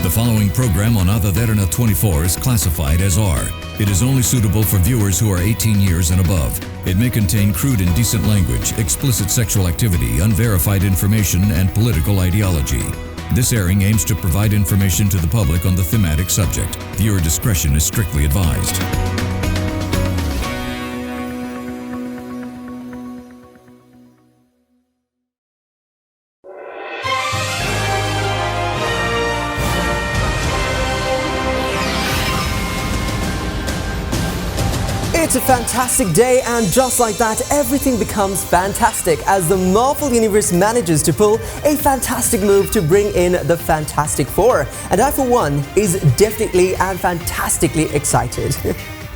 The following program on Derana 24 is classified as R. It is only suitable for viewers who are 18 years and above. It may contain crude and indecent language, explicit sexual activity, unverified information, and political ideology. This airing aims to provide information to the public on the thematic subject. Viewer discretion is strictly advised. It's a fantastic day, and just like that, everything becomes fantastic as the Marvel Universe manages to pull a fantastic move to bring in the Fantastic Four. And I, for one, is definitely and fantastically excited.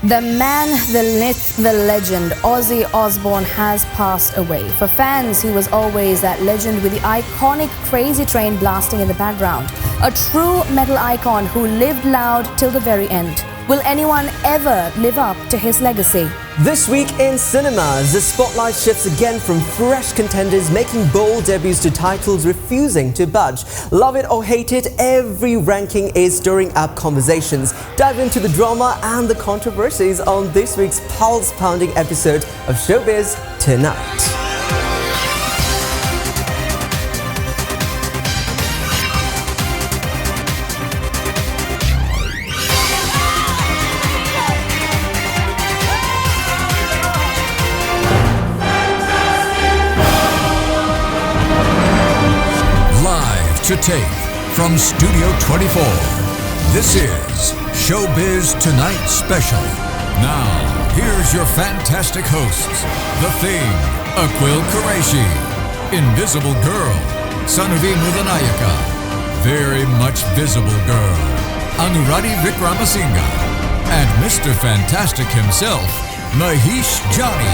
The man, the myth, the legend, Ozzy Osbourne has passed away. For fans, he was always that legend with the iconic Crazy Train blasting in the background. A true metal icon who lived loud till the very end. Will anyone ever live up to his legacy? This week in cinemas, the spotlight shifts again from fresh contenders making bold debuts to titles refusing to budge. Love it or hate it, every ranking is stirring up conversations. Dive into the drama and the controversies on this week's pulse-pounding episode of Showbiz Tonight. To tape from Studio 24, this is Showbiz Tonight Special. Now, here's your fantastic hosts. The Thing, Aquil Kuraishy. Invisible Girl, Sanuvi Mahieash. Very much visible girl, Anuradhie Vikramasinga. And Mr. Fantastic himself, Mahieash Johnny.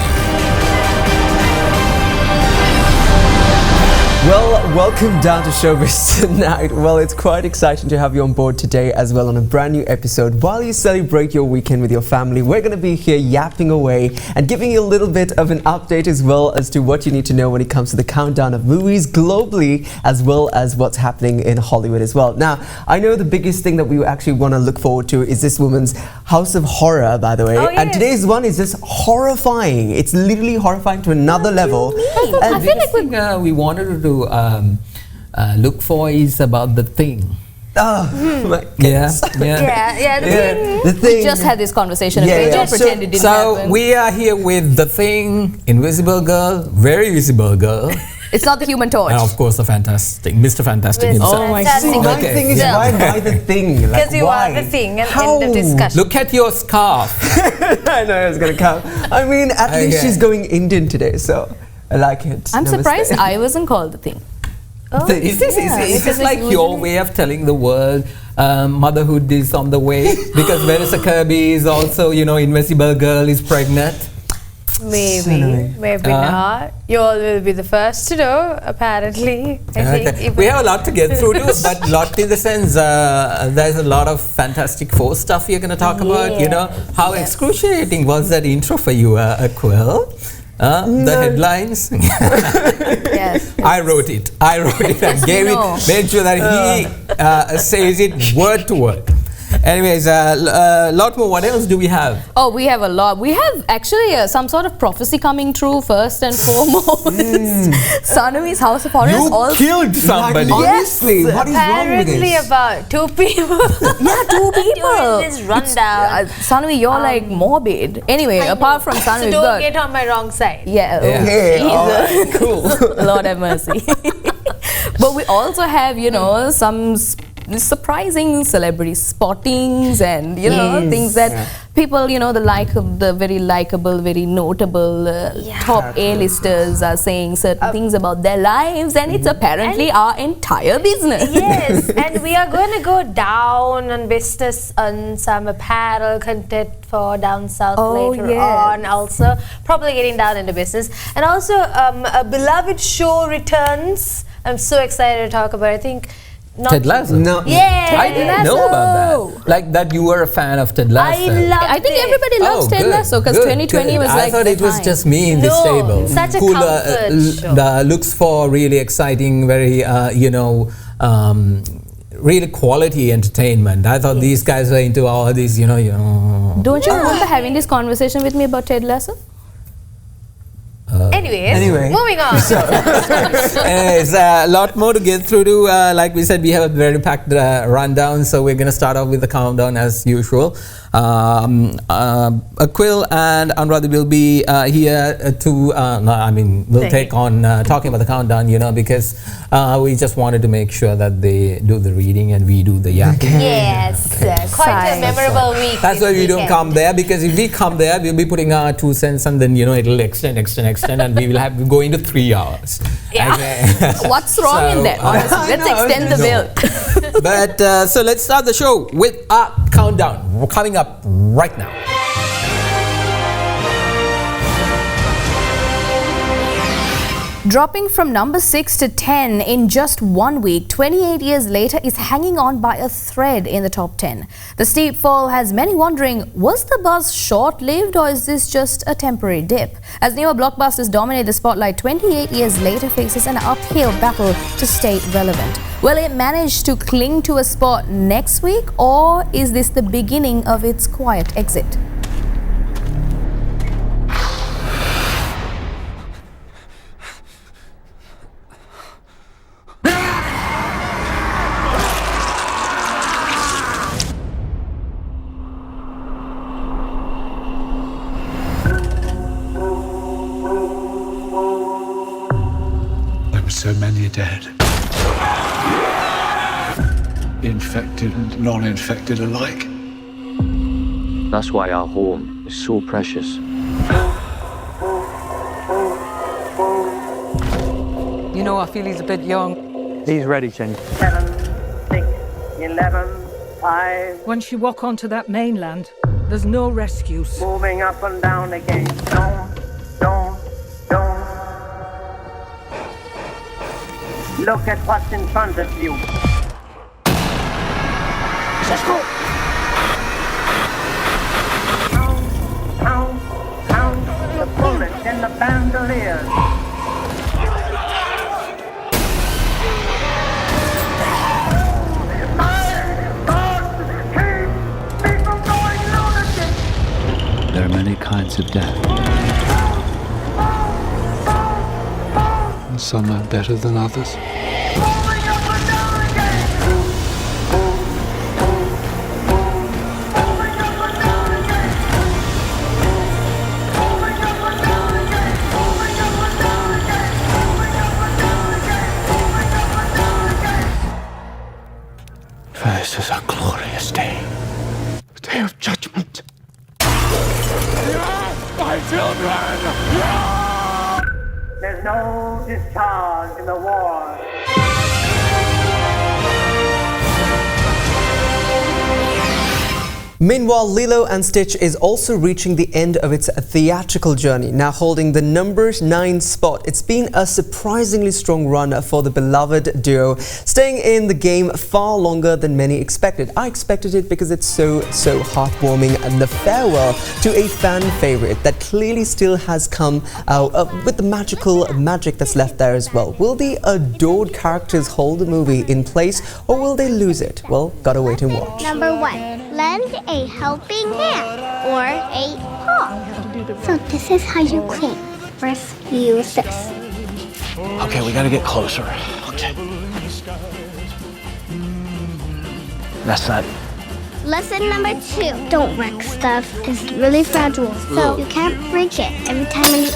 Well, welcome down to Showbiz Tonight. Well, it's quite exciting to have you on board today as well on a brand new episode. While you celebrate your weekend with your family, we're going to be here yapping away and giving you a little bit of an update as well as to what you need to know when it comes to the countdown of movies globally, as well as what's happening in Hollywood as well. Now, I know the biggest thing that we actually want to look forward to is this woman's House of Horror, by the way. Oh, yes. And today's one is just horrifying. It's literally horrifying to another level. I feel like we wanted to do look for is about The Thing. Oh, my goodness. The Thing. We just had this conversation. Don't pretend it didn't happen. We are here with The Thing, Invisible Girl, Very Visible Girl. It's not the Human Torch. And of course, the Fantastic, Mr. Fantastic himself. Oh my God. My thing is, why the Thing? Because you are the Thing in the discussion. Look at your scarf. I know it was going to come. I mean, at least she's going Indian today, so I like it. I'm surprised I wasn't called The Thing. Oh, is this like your way of telling the world motherhood is on the way? Because Vanessa Kirby is also, Invisible Girl is pregnant. Maybe not. You all will be the first to know, apparently. I think we have a lot to get through, but lot in the sense there's a lot of Fantastic Four stuff you're going to talk about. How excruciating was that intro for you, Aquil? The headlines. Yes. I wrote it and gave it, made sure that he says it word to word. Anyways, a lot more. What else do we have? Oh, we have a lot. We have actually some sort of prophecy coming true first and foremost. Sanuvi's House of Horror. You killed somebody. Honestly, what is wrong with apparently this? about 2 people. Yeah, 2 people. Doing this rundown. Sanuvi, you're like morbid. Anyway, apart from Sanuvi, so don't get on my wrong side. Yeah. Okay. Cool. Lord have mercy. But we also have, some surprising celebrity spottings and things that people, the very likable, very notable top A-listers are saying certain things about their lives, and it's apparently our entire business. Yes, and we are going to go down on business on some apparel content for down south later on. Also, probably getting down into business, and also a beloved show returns. I'm so excited to talk about. I think. Ted Lasso? No. Yeah, I didn't know about that. Like that you were a fan of Ted Lasso. I think everybody loves Ted Lasso because 2020 was I thought it was just me in this table. Such a comfort show. Looks for really exciting, very, really quality entertainment. I thought these guys were into all these, Don't you remember having this conversation with me about Ted Lasso? Anyway, moving on. It's a lot more to get through to. Like we said, we have a very packed rundown, so we're going to start off with the countdown as usual. Aquil and Anuradhie will be here to, we'll take on talking about the countdown, because we just wanted to make sure that they do the reading and we do the yakking. Yes, quite a memorable week. That's why we don't come there, because if we come there, we'll be putting our 2 cents and then, it'll extend, and we will have to go into 3 hours. Yeah. Okay. What's wrong in that, honestly? Let's extend the bill. But so let's start the show with our countdown. We're coming up right now. Dropping from number 6 to 10 in just 1 week, 28 years later is hanging on by a thread in the top 10. The steep fall has many wondering, was the buzz short-lived or is this just a temporary dip? As newer blockbusters dominate the spotlight, 28 years later faces an uphill battle to stay relevant. Will it manage to cling to a spot next week, or is this the beginning of its quiet exit? So many dead. Infected and non-infected alike. That's why our home is so precious. I feel he's a bit young. He's ready, Jenny. 7, 6, 11, 5. Once you walk onto that mainland, there's no rescues. Moving up and down again. Don't. Look at what's in front of you. Let's go! Pound the bullets in the bandoliers. There are many kinds of death. And some are better than others. This is a glorious day. A day of judgment. My children! There's no discharge in the war. Meanwhile, Lilo and Stitch is also reaching the end of its theatrical journey, now holding the number 9 spot. It's been a surprisingly strong run for the beloved duo, staying in the game far longer than many expected. I expected it because it's so heartwarming, and the farewell to a fan favorite that clearly still has come with the magic that's left there as well. Will the adored characters hold the movie in place, or will they lose it? Well, gotta wait and watch. Number 1. Lend a helping hand or a paw. So this is how you clean. First, you use this. Okay, we gotta get closer. Okay. That's that. Lesson number 2. Don't wreck stuff. It's really fragile, so you can't break it every time you...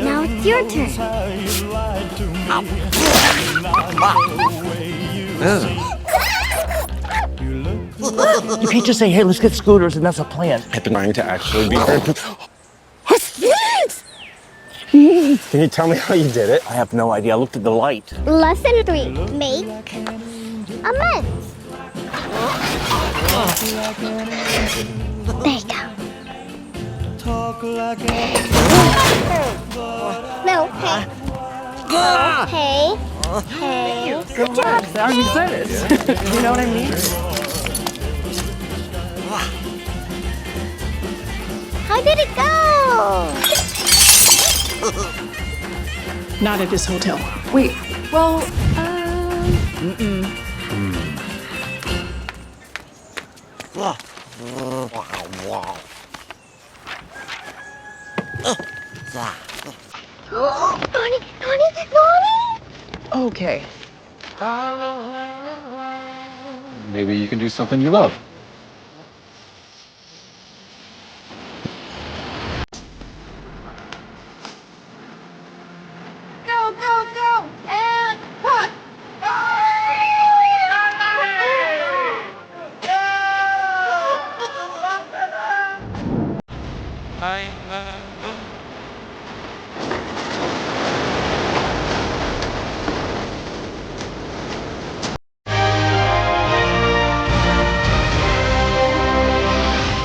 Now it's your turn. You can't just say, hey, let's get scooters and that's a plan. I've been trying to actually be very... Can you tell me how you did it? I have no idea. I looked at the light. Lesson 3. Make amends. There you go. No, hey. Hey. Hey. Good job. I'm excited. You know what I mean? How did it go? Not at this hotel. Wait, well, Okay. Maybe you can do something you love. Go, go, go! And cut!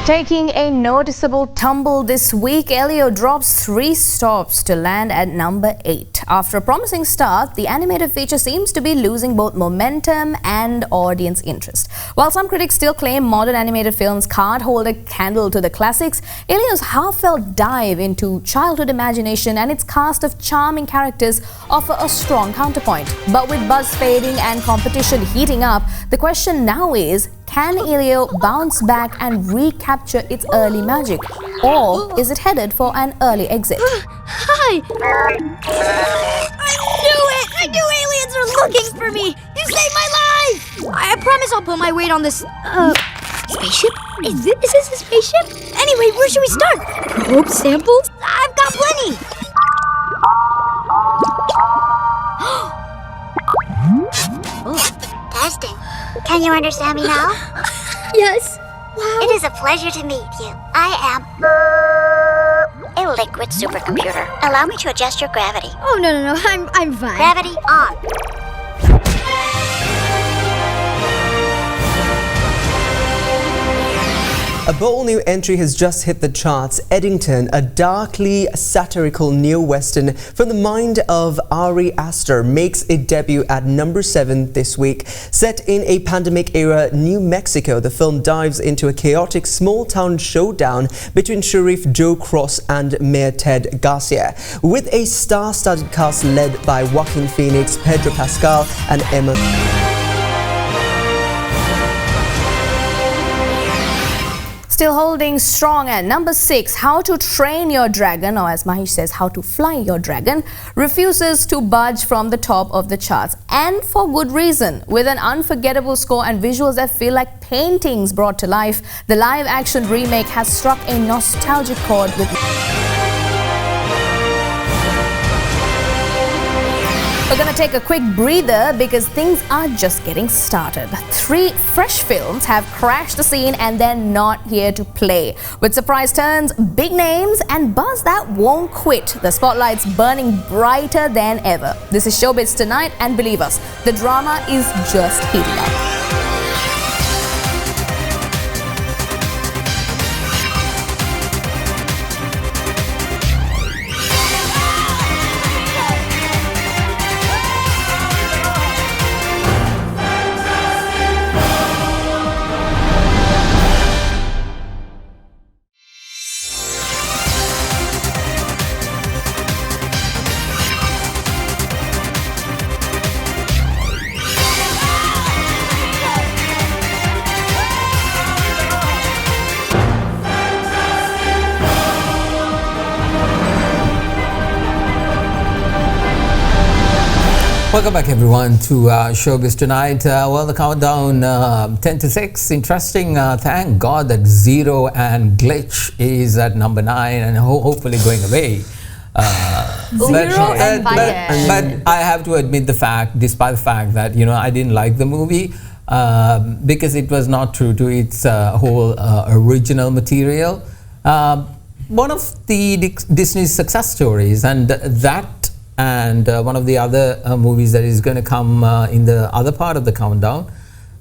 Taking a noticeable tumble this week, Elio drops 3 stops to land at number 8. After a promising start, the animated feature seems to be losing both momentum and audience interest. While some critics still claim modern animated films can't hold a candle to the classics, Elio's heartfelt dive into childhood imagination and its cast of charming characters offer a strong counterpoint. But with buzz fading and competition heating up, the question now is, can Elio bounce back and recapture its early magic? Or is it headed for an early exit? Hi! I knew it! I knew aliens are looking for me! You saved my life! I promise I'll put my weight on this, spaceship? Is this a spaceship? Anyway, where should we start? Probe samples? I've got plenty! Testing. Can you understand me now? Yes. Wow. It is a pleasure to meet you. I am a liquid supercomputer. Allow me to adjust your gravity. Oh, no, I'm fine. Gravity on. A bold new entry has just hit the charts. Eddington, a darkly satirical neo-western from the mind of Ari Aster, makes a debut at number 7 this week. Set in a pandemic-era New Mexico, the film dives into a chaotic small-town showdown between Sheriff Joe Cross and Mayor Ted Garcia, with a star-studded cast led by Joaquin Phoenix, Pedro Pascal, and Emma. Still holding strong at number 6, How to Train Your Dragon, or as Mahieash says, How to Fly Your Dragon, refuses to budge from the top of the charts. And for good reason. With an unforgettable score and visuals that feel like paintings brought to life, the live-action remake has struck a nostalgic chord with... We're going to take a quick breather because things are just getting started. 3 fresh films have crashed the scene and they're not here to play. With surprise turns, big names and buzz that won't quit, the spotlight's burning brighter than ever. This is Showbiz Tonight, and believe us, the drama is just heating up. Welcome back everyone to Showbiz Tonight. Well, the countdown 10 to 6. Interesting. Thank God that Zero and Glitch is at number 9 and hopefully going away. But I have to admit the fact, despite the fact that I didn't like the movie because it was not true to its whole original material. One of the Disney's success stories, and that and one of the other movies that is going to come in the other part of the countdown.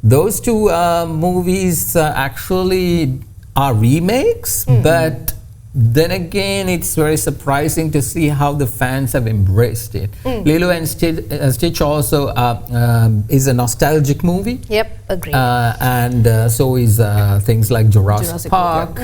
Those 2 movies actually are remakes, but then again, it's very surprising to see how the fans have embraced it. Lilo and Stitch also is a nostalgic movie. Yep, agreed. And so is things like Jurassic Park.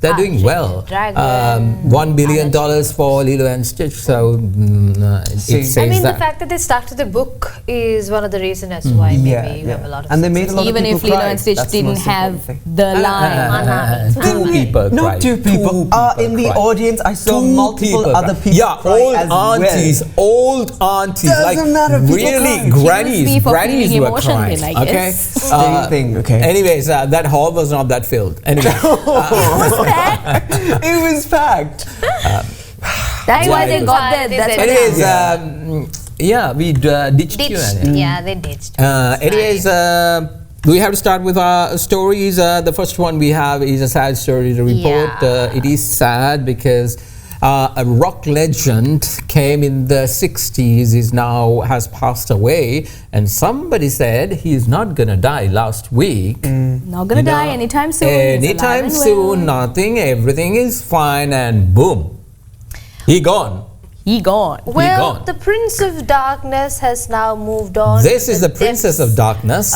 They're doing well. $1 billion for Lilo and Stitch. So it says I mean, that. the fact that they stuck to the book is one of the reasons as to why maybe you have a lot of. And they made a lot even of people if Lilo cry. and Stitch That's didn't have the line. Two people Not cried. two people. In the audience, I saw multiple other people. Yeah, cry old as aunties, well. old aunties, Doesn't matter, people really cry. grannies were crying. Okay, Same thing. Okay. Anyways, that hall was not that filled. Anyway, It was packed. That's why they got that. That's why anyways, we ditched you. Yeah, they ditched. Anyways, do we have to start with our stories? The first one we have is a sad story to report. It is sad because a rock legend came in the 60s, has passed away, and somebody said he's not gonna die last week. Not gonna die anytime soon. Anytime soon, nothing, everything is fine, and boom, he gone. Well, the Prince of Darkness has now moved on. This is the Princess of Darkness.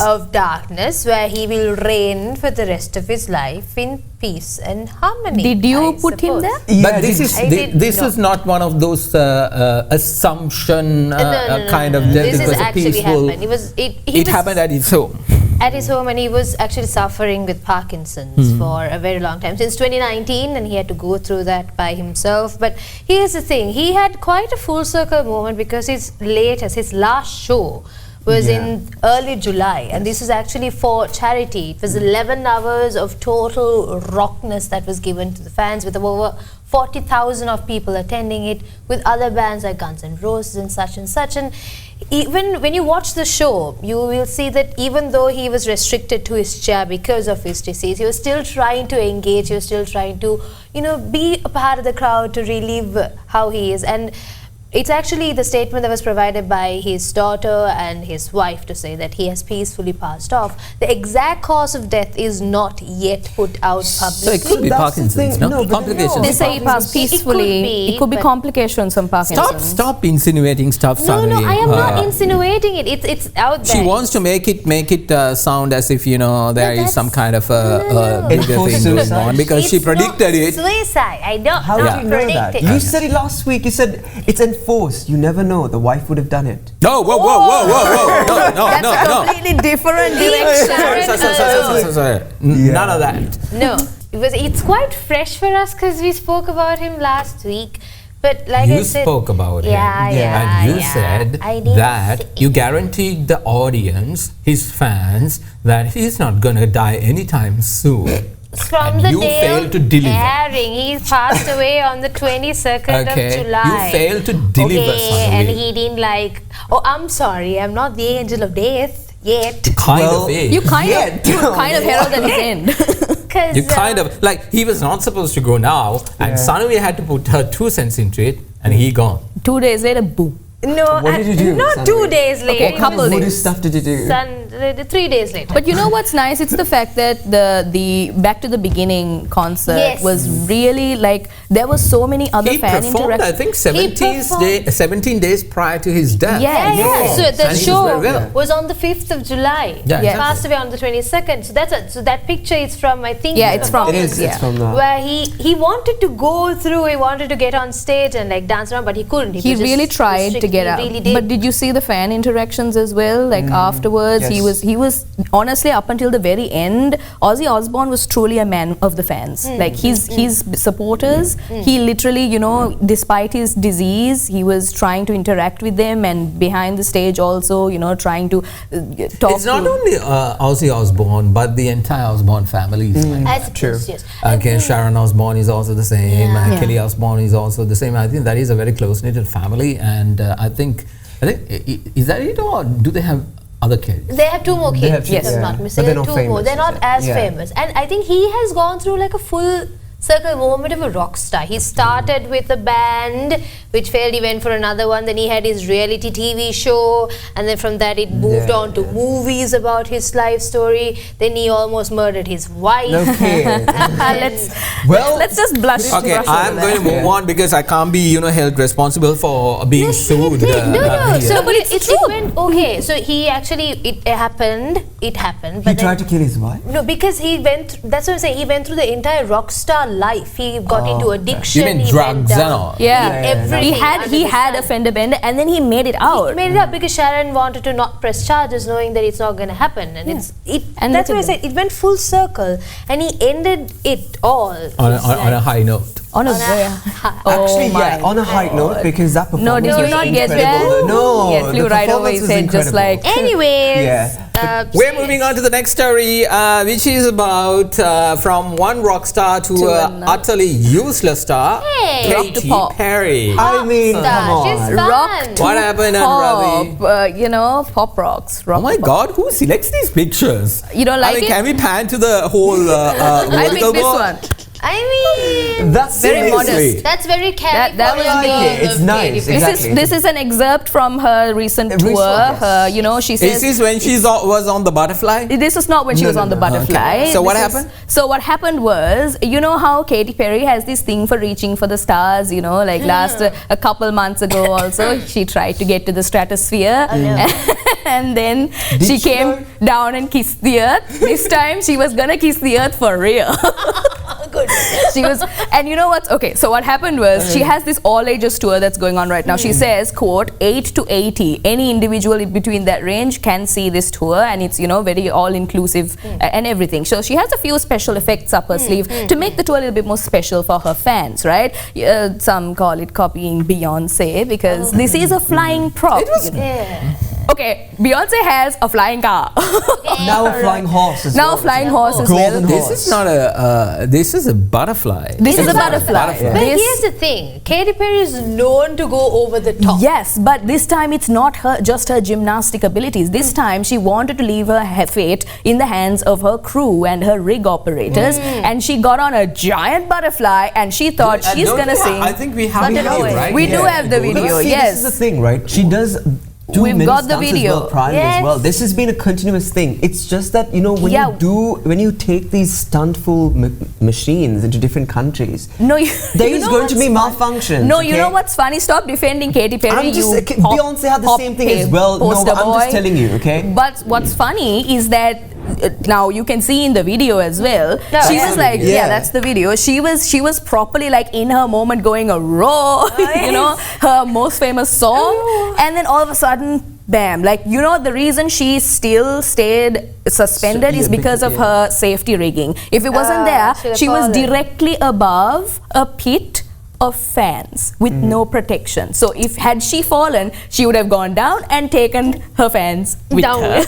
Where he will reign for the rest of his life in peace and harmony. Did you put him there? But this is not one of those assumption kind of death. This it is was actually peaceful. happened. It happened at his home. At his home, and he was actually suffering with Parkinson's for a very long time, since 2019, and he had to go through that by himself. But here's the thing, he had quite a full circle moment because his last show was in early July, and this is actually for charity. It was 11 hours of total rockness that was given to the fans, with over 40,000 of people attending it, with other bands like Guns N' Roses and such. And even when you watch the show, you will see that even though he was restricted to his chair because of his disease, he was still trying to engage, he was still trying to, be a part of the crowd, to relive how he is. And it's actually the statement that was provided by his daughter and his wife to say that he has peacefully passed off. The exact cause of death is not yet put out publicly. So it could be Parkinson's, no? Complications. They say he passed peacefully. It could be complications from Parkinson's. Stop insinuating stuff, No, Sanuvi. I am not insinuating it. It's out there. She wants to make it sound as if there is some kind of bigger thing going on, because she predicted it. Suicide. I don't. How did you know that? You said it last week. You said it's enforced. You never know. The wife would have done it. No, whoa. No. That's a completely different direction. Sorry. None of that. No, it's quite fresh for us because we spoke about him last week. But like you I said, spoke about him, and you said that you guaranteed the audience, his fans, that he's not gonna die anytime soon. From and the you day failed of to deliver. airing, he passed away on the 22nd of July. You failed to deliver, and he didn't I'm sorry, I'm not the angel of death yet. You kind of heralded his end. You he was not supposed to go now, and Sanuvi had to put her 2 cents into it, and he gone. 2 days later, boom. No, what did you do? Not 2 days later. Okay, couple days. What stuff did you do? 3 days later. But you know what's nice? It's the fact that the Back to the Beginning concert was really there were so many other fan interactions. He performed, I think, 17 days prior to his death. Yeah. So the show was on the 5th of July. Yeah, He passed away on the 22nd. So that picture is from, I think. Yeah, it's from. It is. It's from that. Where he wanted to go through. He wanted to get on stage and dance around, but he couldn't. He really tried to get out. Really did. But did you see the fan interactions as well? Afterwards, he was honestly, up until the very end, Ozzy Osbourne was truly a man of the fans. His supporters, he literally, despite his disease, he was trying to interact with them, and behind the stage also, trying to talk. It's not only Ozzy Osbourne, but the entire Osbourne family. True. Yes. Okay, Sharon Osbourne is also the same. Kelly Osbourne is also the same. I think that is a very close-knit family, and I think is that it, or do they have other kids? They have 2 more kids. Yes, I'm not missing. But they're not 2 more. famous, They're not as famous, and I think he has gone through a full circle moment of a rock star. He started with a band which failed. He went for another one. Then he had his reality TV show, and then from that it moved on to movies about his life story. Then he almost murdered his wife. Okay. Let's just blush. Okay, I'm going to move on because I can't be held responsible for being sued. So, but it's true. So he actually it happened. But he tried to kill his wife? No, because he went. That's what I'm saying. He went through the entire rock star life. He got into addiction. You mean he drugs and all? Everything. He had a fender bender, and then he made it out. He made it up because Sharon wanted to not press charges, knowing that it's not going to happen, and that's why I said it went full circle, and he ended it all on a high note. On a high note, because that performance No, did you not get that? No, it flew right over his head, just like. Anyways, we're moving on to the next story, which is about from one rock star to an utterly useless star, Katy Perry. I mean, come on. She's Rock fun. What happened, Anuradhie? Pop rocks. Oh my God, who selects these pictures? You don't like it? Can we pan to the whole I picked this one. I mean, that's very modest. That's very Katy That was Perry. It's nice. Exactly. This is an excerpt from her recent tour. Yes. She says. Is this when she was on the Butterfly? This is not when she was on the Butterfly. Okay. So what happened? So what happened was, you know how Katy Perry has this thing for reaching for the stars. You know, like a couple months ago, also she tried to get to the stratosphere, and then she came down and kissed the earth. This time she was gonna kiss the earth for real. Good. She was, and you know what? Okay, so what happened was she has this all ages tour that's going on right now. She says, quote, 8 to 80. Any individual in between that range can see this tour, and it's, very all inclusive and everything. So she has a few special effects up her sleeve to make the tour a little bit more special for her fans, right? Some call it copying Beyonce because this is a flying prop. Okay, Beyonce has a flying car. Now a flying horse as well. Now a flying horse as well. This is not a, this is a butterfly. This is a butterfly. But here's the thing, Katy Perry is known to go over the top. Yes, but this time it's not just her gymnastic abilities. This time she wanted to leave her fate in the hands of her crew and her rig operators, and she got on a giant butterfly and she thought she's gonna sing. I think we have the video, right? We do have the video, yes. This is the thing, right? She does We've got the video. As well. This has been a continuous thing. It's just that when you take these stuntful machines into different countries, there's going to be malfunctions. No, you know what's funny? Stop defending Katy Perry. Beyonce had the same thing as well. No, I'm just telling you, okay? But what's funny is that now you can see in the video as well. She was like, that's the video. She was properly like in her moment going a raw, her most famous song, and then all of a sudden, bam! Like the reason she still stayed suspended is because of her safety rigging. If it wasn't there, she was directly above a pit of fans with no protection. So had she fallen, she would have gone down and taken her fans with her.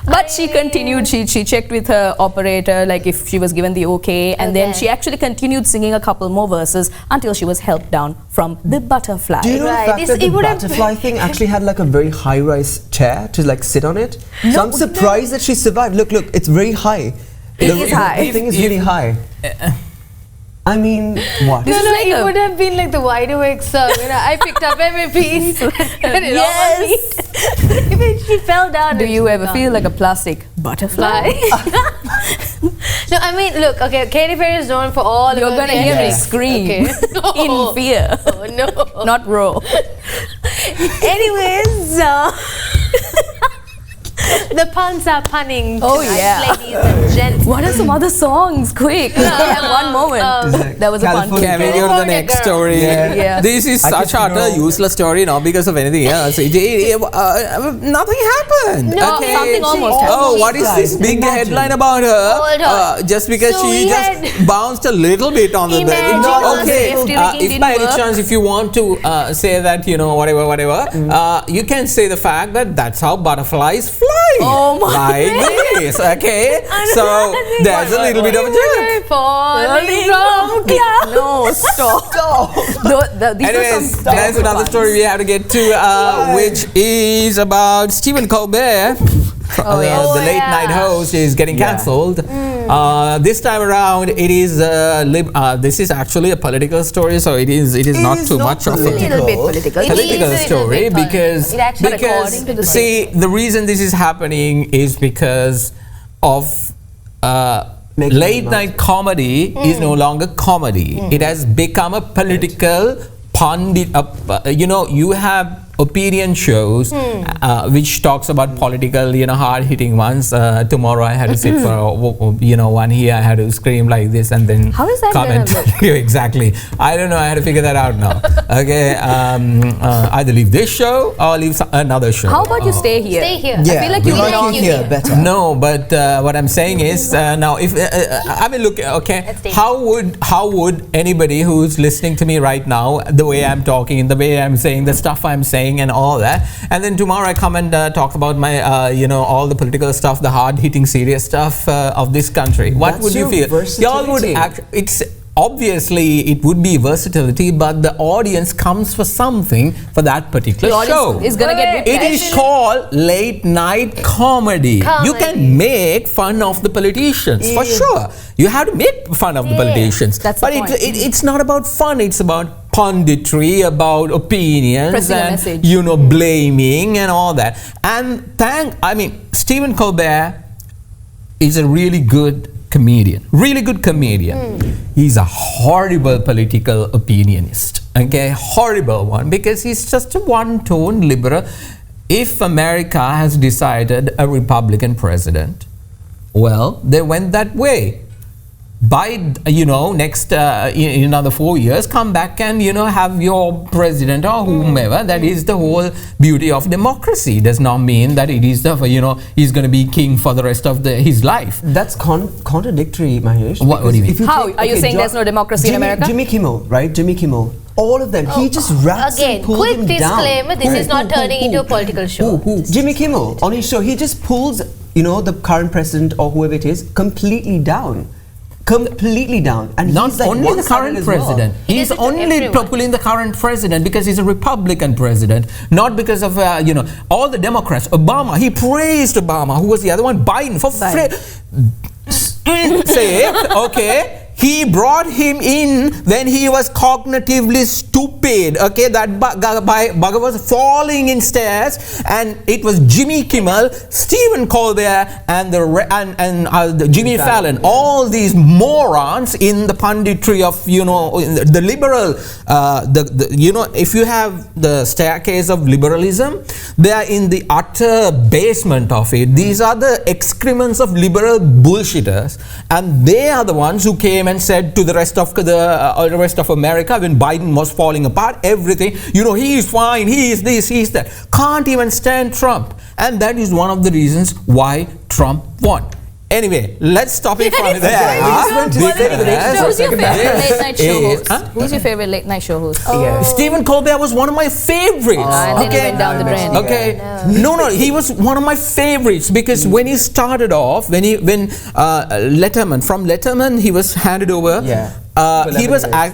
But she continued. She checked with her operator, like if she was given the okay, and then she actually continued singing a couple more verses until she was helped down from the butterfly. Do you know the fact that the butterfly thing actually had like a very high-rise chair to like sit on it? So I'm surprised that she survived. Look, it's very high. It is high. The thing is really high. I mean, what? It would have been like the Wide Awake song. I picked up every piece. She fell down. Do you ever feel like a plastic butterfly? No, I mean, look, okay, Katy Perry is known for all. You're gonna hear me scream in fear. Oh no, not raw. Anyways, the puns are punning. Oh tonight, ladies and gents. What are some other songs? Quick, we have one moment. That was a pun. Can we go to the next story? This is such a useless story, not because of anything else. Nothing happened. No, something almost happened. Oh, what is this big headline about her? Hold on. Just because she just bounced a little bit on the bed. Okay, if by any chance, if you want to say that, whatever, you can say the fact that that's how butterflies fly. Oh my! Like this, okay? So there's a little bit of a joke. No, stop. Anyways, there's another story we have to get to, which is about Stephen Colbert. The late night host is getting cancelled. This time around, it is this is actually a political story, so it is not too much of a little bit political story because see, the reason this is happening is because of late night comedy is no longer comedy. It has become a political pundit. You have opinion shows, which talks about political, hard-hitting ones. Tomorrow I had to sit for, one here. I had to scream like this and then how is that comment. Exactly. I don't know. I had to figure that out now. Okay. Either leave this show or leave another show. How about you stay here? Stay here. Yeah, I feel like you belong here better. No, but what I'm saying is now, if look, okay, how would anybody who's listening to me right now, the way I'm talking, the way I'm saying, the stuff I'm saying, and all that, and then tomorrow I come and talk about my, all the political stuff, the hard-hitting, serious stuff of this country. What would you feel? Y'all would it's obviously it would be versatility, but the audience comes for something for that particular show. Is gonna get it is called late night comedy. You can make fun of the politicians for sure. You have to make fun of the politicians. That's but the point. it's not about fun. It's about punditry, about opinions, pressing and a message. Blaming and all that. And Stephen Colbert is a really good comedian. He's a horrible political opinionist. Okay, horrible one, because he's just a one-tone liberal. If America has decided a Republican president, well, they went that way. By next in another 4 years, come back and have your president or whomever. That is the whole beauty of democracy. Does not mean that it is the he's going to be king for the rest of his life. That's contradictory, Mahieash. What do you mean? How are you saying there's no democracy in America? Jimmy Kimmel, right? Jimmy Kimmel. All of them. He just raps again, and pulls quick them disclaimer, down. this is not turning into a political show. Jimmy Kimmel, on his show, he just pulls, the current president or whoever it is completely down. Completely down. And not he's like only the current president. Well. He's only pulling the current president because he's a Republican president, not because of all the Democrats. Obama, he praised Obama. Who was the other one? Biden. Say, okay. He brought him in when he was cognitively stupid. Okay, that bugger was falling in stairs, and it was Jimmy Kimmel, Stephen Colbert, and the Jimmy Fallon. All these morons in the punditry of the liberal. If you have the staircase of liberalism, they are in the utter basement of it. These are the excrements of liberal bullshitters, and they are the ones who came and said to the rest of the rest of America when Biden was falling apart, everything, he is fine, he is this, he is that. Can't even stand Trump, and that is one of the reasons why Trump won. Anyway, let's stop it from there. Who's your favorite late night show host? Who's your favorite late night show host? Stephen Colbert was one of my favorites. And then he went down the drain. Okay. No, he was one of my favorites because when he started off, when Letterman, he was handed over. He was at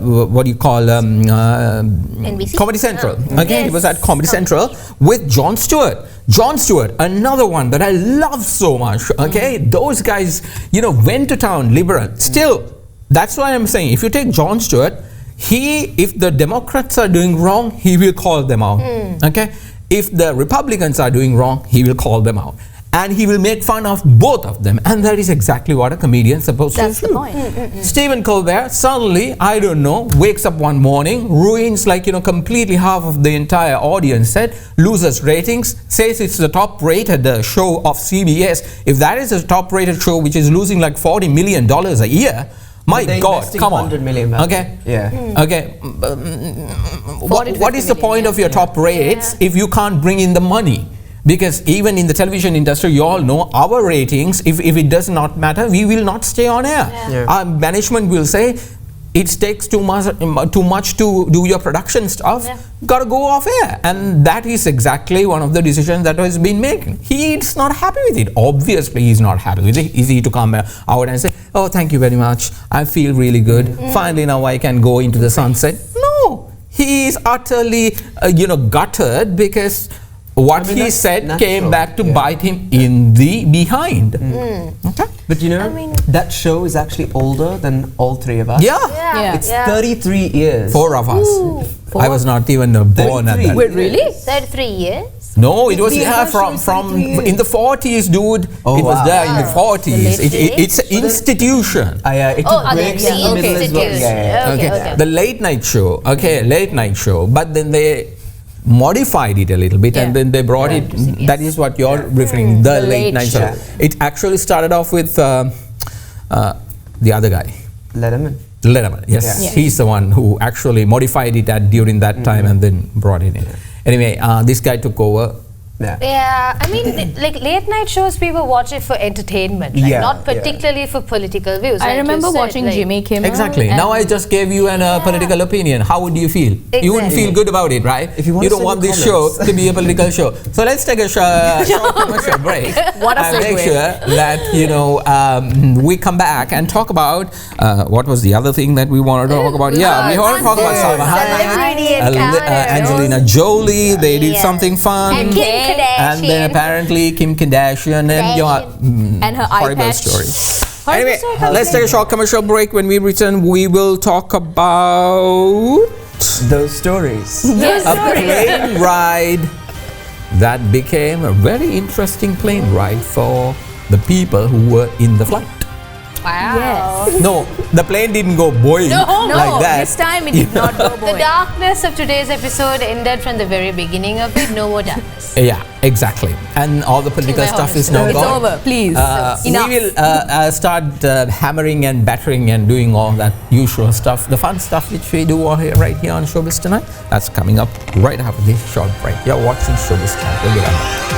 what do you call NBC? Comedy Central. Okay, he was at Comedy Central with Jon Stewart. Jon Stewart, another one that I love so much. Okay, those guys, went to town, liberal. Still, that's why I'm saying, if you take Jon Stewart, if the Democrats are doing wrong, he will call them out. Okay, if the Republicans are doing wrong, he will call them out. And he will make fun of both of them. And that is exactly what a comedian is supposed to do. That's the point. Stephen Colbert suddenly, I don't know, wakes up one morning, ruins completely half of the entire audience set, loses ratings, says it's the top rated show of CBS. If that is a top rated show which is losing like $40 million a year, my God, come on. 100 million. Okay. Yeah. Okay. What is the point of your top rates if you can't bring in the money? Because even in the television industry, you all know our ratings, if it does not matter, we will not stay on air. Our management will say, it takes too much to do your production stuff, got to go off air. And that is exactly one of the decisions that has been making. He's not happy with it. Obviously, he's not happy with it. Easy to come out and say, oh, thank you very much. I feel really good. Finally, now I can go into the sunset. No, he is utterly, gutted because what he said came back to bite him in the behind. Okay? But that show is actually older than all three of us. It's 33 years. Four of us. I was not even born at that. Wait, really? 33 years? No, it was from in the 40s, dude. It was there in the 40s. It's an institution. It took breaks in the middle as well. The late night show. Okay, late night show. But then they modified it a little bit, and then they brought it. That is what you're referring, the late night show. It actually started off with the other guy, Letterman. Yes, he's the one who actually modified it during that time and then brought it in. Anyway, this guy took over. Yeah, I mean, like late night shows, people watch it for entertainment, not particularly for political views. I remember watching Jimmy Kimmel. Exactly. Now I just gave you a political opinion. How would you feel? Exactly. You wouldn't feel good about it, right? If you don't want this show to be a political show. So let's take a short commercial break. What a and make sure that we come back and talk about what was the other thing that we wanted to talk about. We want to talk about Salma Hayek, Angelina Jolie. They did something fun. And then apparently Kim Kardashian and her horrible eye story. Anyway, let's take a short commercial break. When we return, we will talk about those stories. A plane ride that became a very interesting plane ride for the people who were in the flight. Wow. Yes. No, the plane didn't go boing like that. This time it did not go boing. The darkness of today's episode ended from the very beginning of it. No more darkness. Yeah, exactly. And all the political stuff is now gone. It's over, please. We will start hammering and battering and doing all that usual stuff, the fun stuff which we do right here on Showbiz Tonight. That's coming up right after this short break. You're watching Showbiz Tonight. We'll be right back.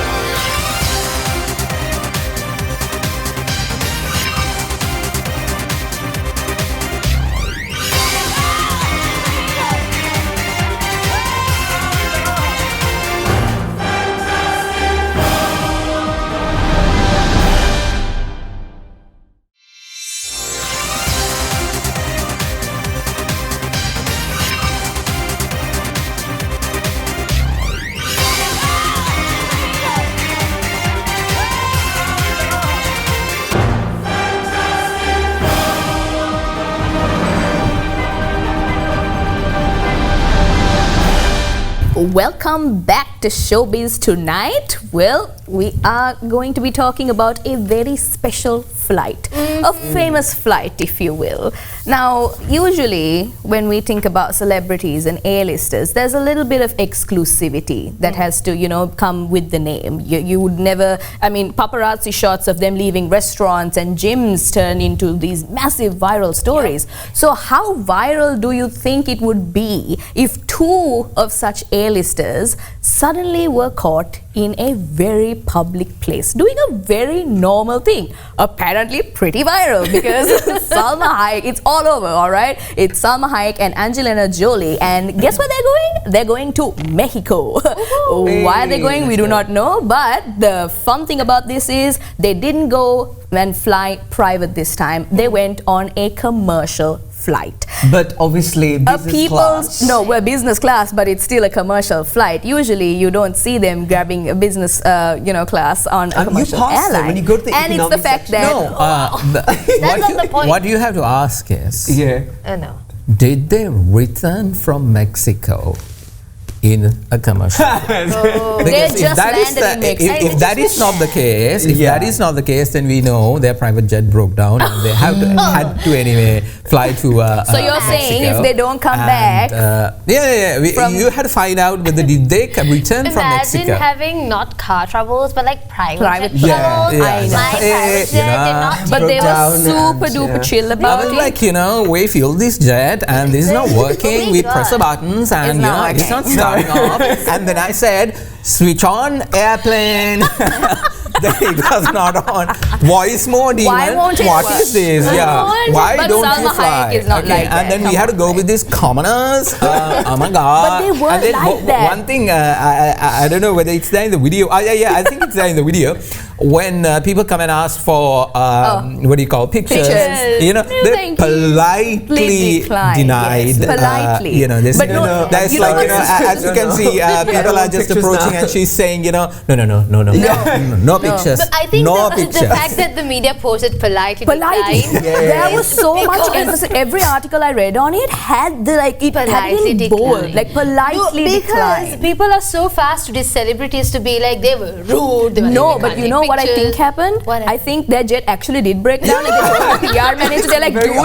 Welcome back to Showbiz Tonight. Well, we are going to be talking about a very special flight, a famous flight, if you will. Now, usually when we think about celebrities and A-listers, there's a little bit of exclusivity that has to, come with the name. You would never, paparazzi shots of them leaving restaurants and gyms turn into these massive viral stories. So how viral do you think it would be if two of such A-listers suddenly were caught in a very public place doing a very normal thing? Apparently pretty viral, because Salma Hayek, it's all over, all right? It's Salma Hayek and Angelina Jolie, and guess where they're going? They're going to Mexico. Why are they going? We do not know, but the fun thing about this is they didn't go and fly private this time. They went on a commercial flight. But obviously business class. No, we're business class, but it's still a commercial flight. Usually you don't see them grabbing a business class on a commercial airline. When you go to the and it's the fact that that's not the point. What you have to ask is, no. Did they return from Mexico in a commercial? They just landed in Mexico. If that is not the case, then we know their private jet broke down and they had to anyway fly to So you're saying Mexico. If they don't come back? You had to find out whether did they return from Mexico. Imagine having not car troubles, but like private jet troubles. I know. My private jet did not but they were super duper chill about it. Like, we fuel this jet and this is not working. We press the buttons and it's not starting off. And then I said, switch on airplane. Then it was not on. Voice mode even. Why won't it What work? is this? Why but don't Salma you fly? Hayek is not like and that. then we had to go with these commoners. Oh my God. But they were and then like that. One thing, I don't know whether it's there in the video. I think it's there in the video. When people come and ask for what do you call pictures? They politely denied. Yes, politely. There's as you can see, people are just approaching and she's saying, no pictures. But I think the fact that the media posted politely. There was so much emphasis. Every article I read on it had it in bold, like politely because declined. people are so fast to these celebrities to be like they were rude. But you know what I think happened? What I think their jet actually did break down and they told the PR manager, they're like, dude,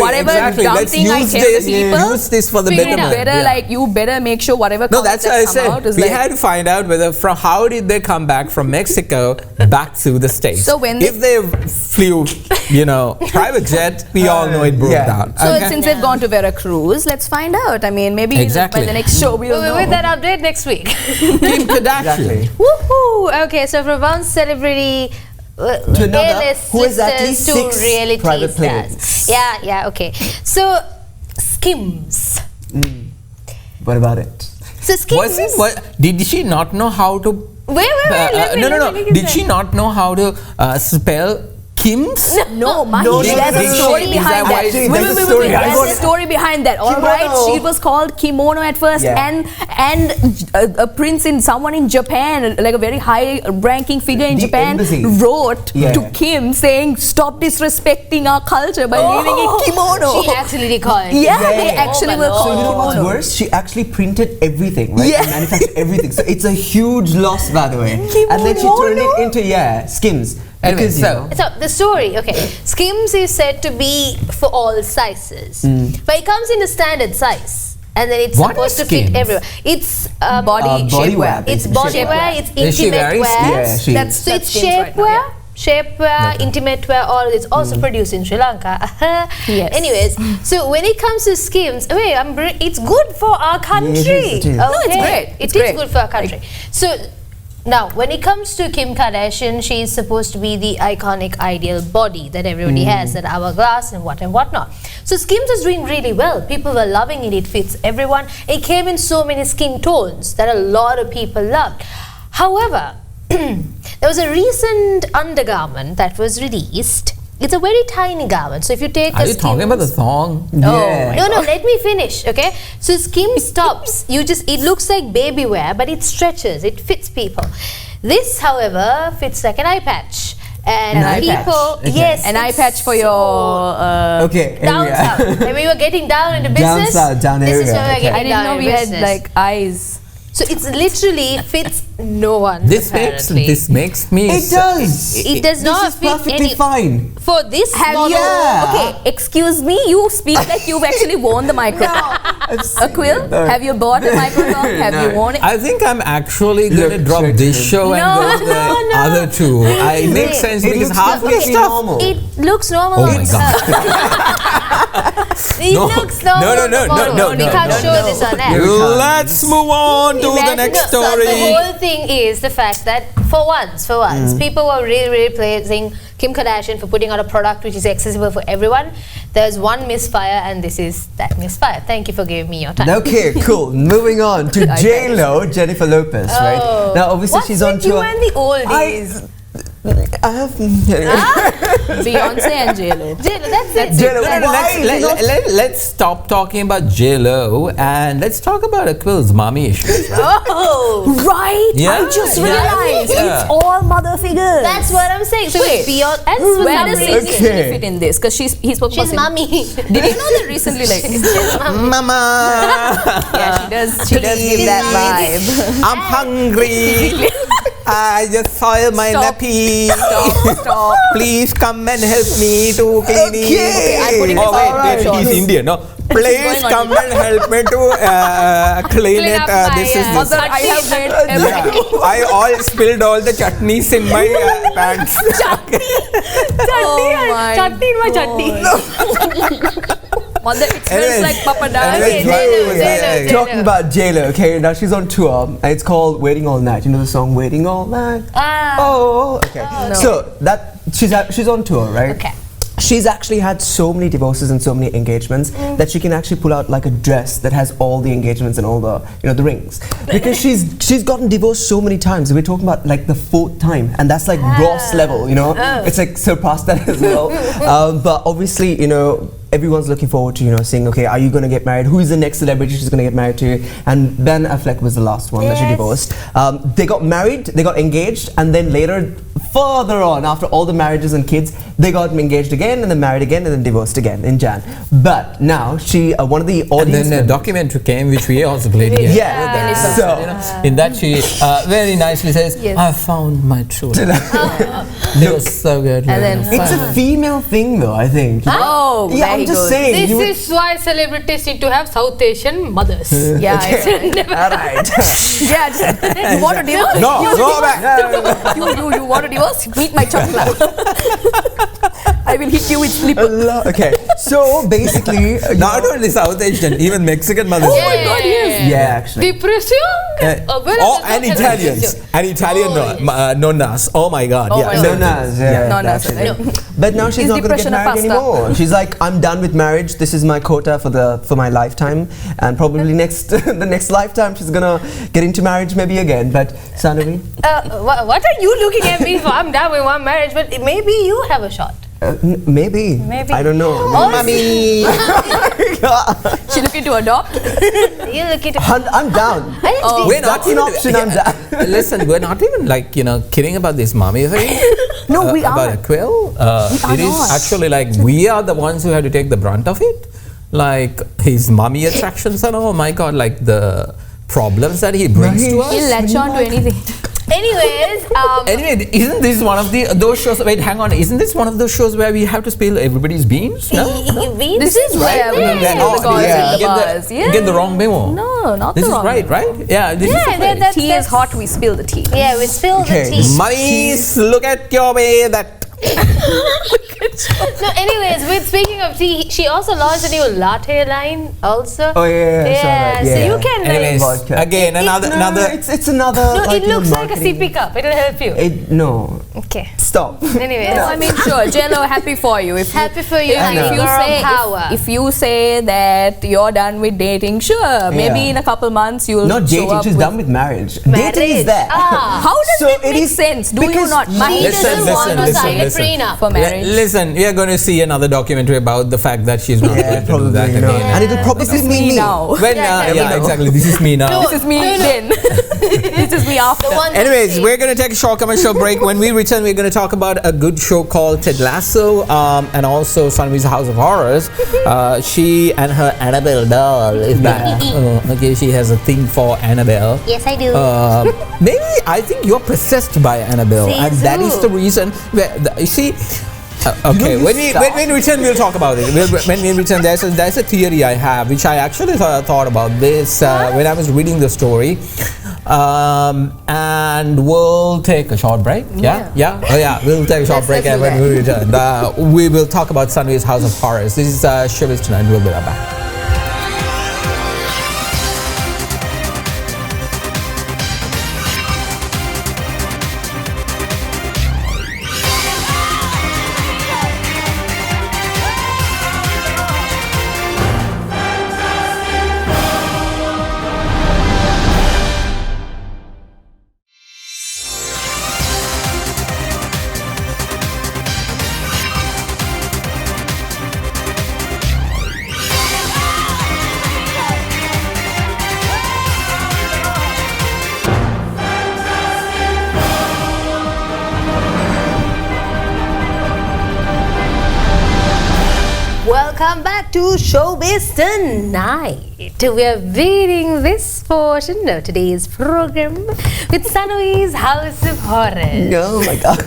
whatever dumb thing I tell the people, use this for the betterment. You better make sure whatever No, that's what I said. We had to find out whether how did they come back from Mexico back to the States. So when if they flew, private jet, we all know it broke down. So since they've gone to Veracruz, let's find out. I mean, maybe by the next show we'll know. With that update next week. Kim Kardashian. Woohoo! Okay, so from one celebrity to another who has at least 6 private planes. Yeah, okay. So, Skims. What about it? So, Skims. Did she not know how to... Wait. No. Did she not know how to spell Kim's? No, there's a story behind that. There's a story behind that. All right, she was called Kimono at first, and a prince someone in Japan, like a very high-ranking figure in Japan, wrote to Kim saying, "Stop disrespecting our culture by naming it Kimono." She actually called. Yeah, they actually were called. So you know what's worse? She actually printed everything, right? And manufactured everything. So it's a huge loss, by the way. And then she turned it into Skims. Anyway, so the story, Skims is said to be for all sizes, but it comes in a standard size, and then it's supposed to fit everywhere. It's body wear. It's body wear. It's intimate wear. So it's shapewear, intimate wear. All it's also produced in Sri Lanka. Yes. Anyways, so when it comes to Skims, it's good for our country. Yes, it is. No, it's great. It is good for our country. So. Now, when it comes to Kim Kardashian, she is supposed to be the iconic ideal body that everybody has, that hourglass and whatnot. So Skims is doing really well. People were loving it. It fits everyone. It came in so many skin tones that a lot of people loved. However, there was a recent undergarment that was released. It's a very tiny garment. So if you take Are you talking about the thong? No, let me finish, okay? So Skims tops, it looks like baby wear, but it stretches, it fits people. This, however, fits like an eye patch. And people, yes. An eye patch for your... down south. When we were getting down into business, down this is where we're getting I didn't know we had like eyes. So it's literally fits no one. This makes me. It does. It does not fit perfectly fine. For this model. Okay, excuse me. You speak like you've actually worn the microphone. Aquil, have you bought a microphone? Have you worn it? I think I'm actually going to drop this show and go to the other two. It makes sense because half the stuff. Normal. It looks normal. Oh my God. It looks normal. No. We can't show this on air. Let's move on to the next story. So the whole thing is the fact that for once, people were really praising Kim Kardashian for putting out a product which is accessible for everyone. There's one misfire, and this is that misfire. Thank you for giving me your time. Okay, cool. Moving on to J-Lo, Jennifer Lopez, right? Now, obviously, she's on tour. What's with you and the oldies? I have Beyonce and J-Lo. That's it. J-Lo, let's stop talking about J-Lo and let's talk about Aquil's mommy issues. Right? Yeah? I just realized it's all mother figures. That's what I'm saying. So wait, where does Cindy fit in this? Because he's spoken She's mommy. Did you know that recently? Mama. Yeah, she does give that vibe. I'm hungry. I just soiled my nappy. Stop. Please come and help me to clean it. He's Indian, no? Please come and help me to clean it. This is this. I have made everything. I all spilled all the chutneys in my pants. Chutney in my chutney. Mother, it smells like papadai. Talking about J-Lo, okay, now she's on tour and it's called Waiting All Night. You know the song Waiting All Night? Okay. No. So that she's on tour, right? Okay. She's actually had so many divorces and so many engagements that she can actually pull out like a dress that has all the engagements and all the the rings, because she's gotten divorced so many times. We're talking about like the 4th time, and that's like Ross level, It's like surpassed that as well. But obviously, everyone's looking forward to seeing, okay, are you going to get married? Who is the next celebrity she's going to get married to? And Ben Affleck was the last one that she divorced. They got married, they got engaged, and then later, further on, after all the marriages and kids, They got engaged again and then married again and then divorced again in Jan. But now she, one of the audience... And then a documentary came, which we also played here. Yeah. So, in that she very nicely says, I found my true love. It was so good. And then it's a female thing though, I think. Oh, yeah, I'm just saying. This is why celebrities need to have South Asian mothers. Yeah. All right. Yeah, you want a divorce? No, go back. You want a divorce? Meet my chocolate. I will hit you with slipper. Okay, so basically... Not only South Asian, even Mexican mothers. Oh my God, yes. Yeah, actually. Depression. And Italians. And Italian nonnas. Oh my God. Oh yeah. my God. Nonnas, Nonnas. But now she's not going to get married anymore. She's like, I'm done with marriage. This is my quota for my lifetime. And probably the next lifetime she's going to get into marriage maybe again. But Sanuvi? What are you looking at me for? I'm done with one marriage, but maybe you have a shot. Maybe. I don't know. Oh, Mommy. She looking to adopt? You looking to... I'm down. We're not an option. I'm down. Listen, we're not even like, kidding about this mommy thing. No, we are. About Aquil. It is actually like we are the ones who have to take the brunt of it. Like his mommy attractions and oh my God, like the problems that he brings to us. He'll latch on to anything. Anyways, anyway, isn't this one of those shows? Wait, hang on. Isn't this one of those shows where we have to spill everybody's beans? No? This is where we get the goss and the buzz. You get the wrong memo. No, not the wrong. This is right? Yeah, this is the tea is hot. We spill the tea. Yeah, we spill the tea. Mummies, look at your way that. No, anyways, speaking of tea, she also launched a new latte line also. Oh yeah. So you can anyways, again another. It's another. No, it looks like a sippy cup. It'll help you. No. Okay. Stop. Anyways, I mean, sure, Jello, happy for you. Happy for you. If you say that you're done with dating, sure, maybe in a couple months you'll. Not dating. She's done with marriage. Dating is there. How does it make sense? Do you not? Listen. For marriage. Listen, we are going to see another documentary about the fact that she's not going to do that again. And it'll probably be me now. Exactly. This is me now. This is me then. This is me after. Anyways, we're going to take a short commercial break. When we return, we're going to talk about a good show called Ted Lasso and also Sanuvi's House of Horrors. She and her Annabelle Doll is back. Okay, she has a thing for Annabelle. Yes, I do. Maybe I think you're possessed by Annabelle, and that is the reason. You see. Okay, when we return, we'll talk about it. When we return, there's a theory I have, which I actually thought about this when I was reading the story. And we'll take a short break. Yeah. Oh yeah, we'll take a short break, and when we return, we will talk about Sanuvi's House of Horrors. This is Showbiz Tonight. We'll be right back. Welcome back to Showbiz Tonight. We are reading this portion of today's program with Sanuvi's House of Horrors. Oh my God.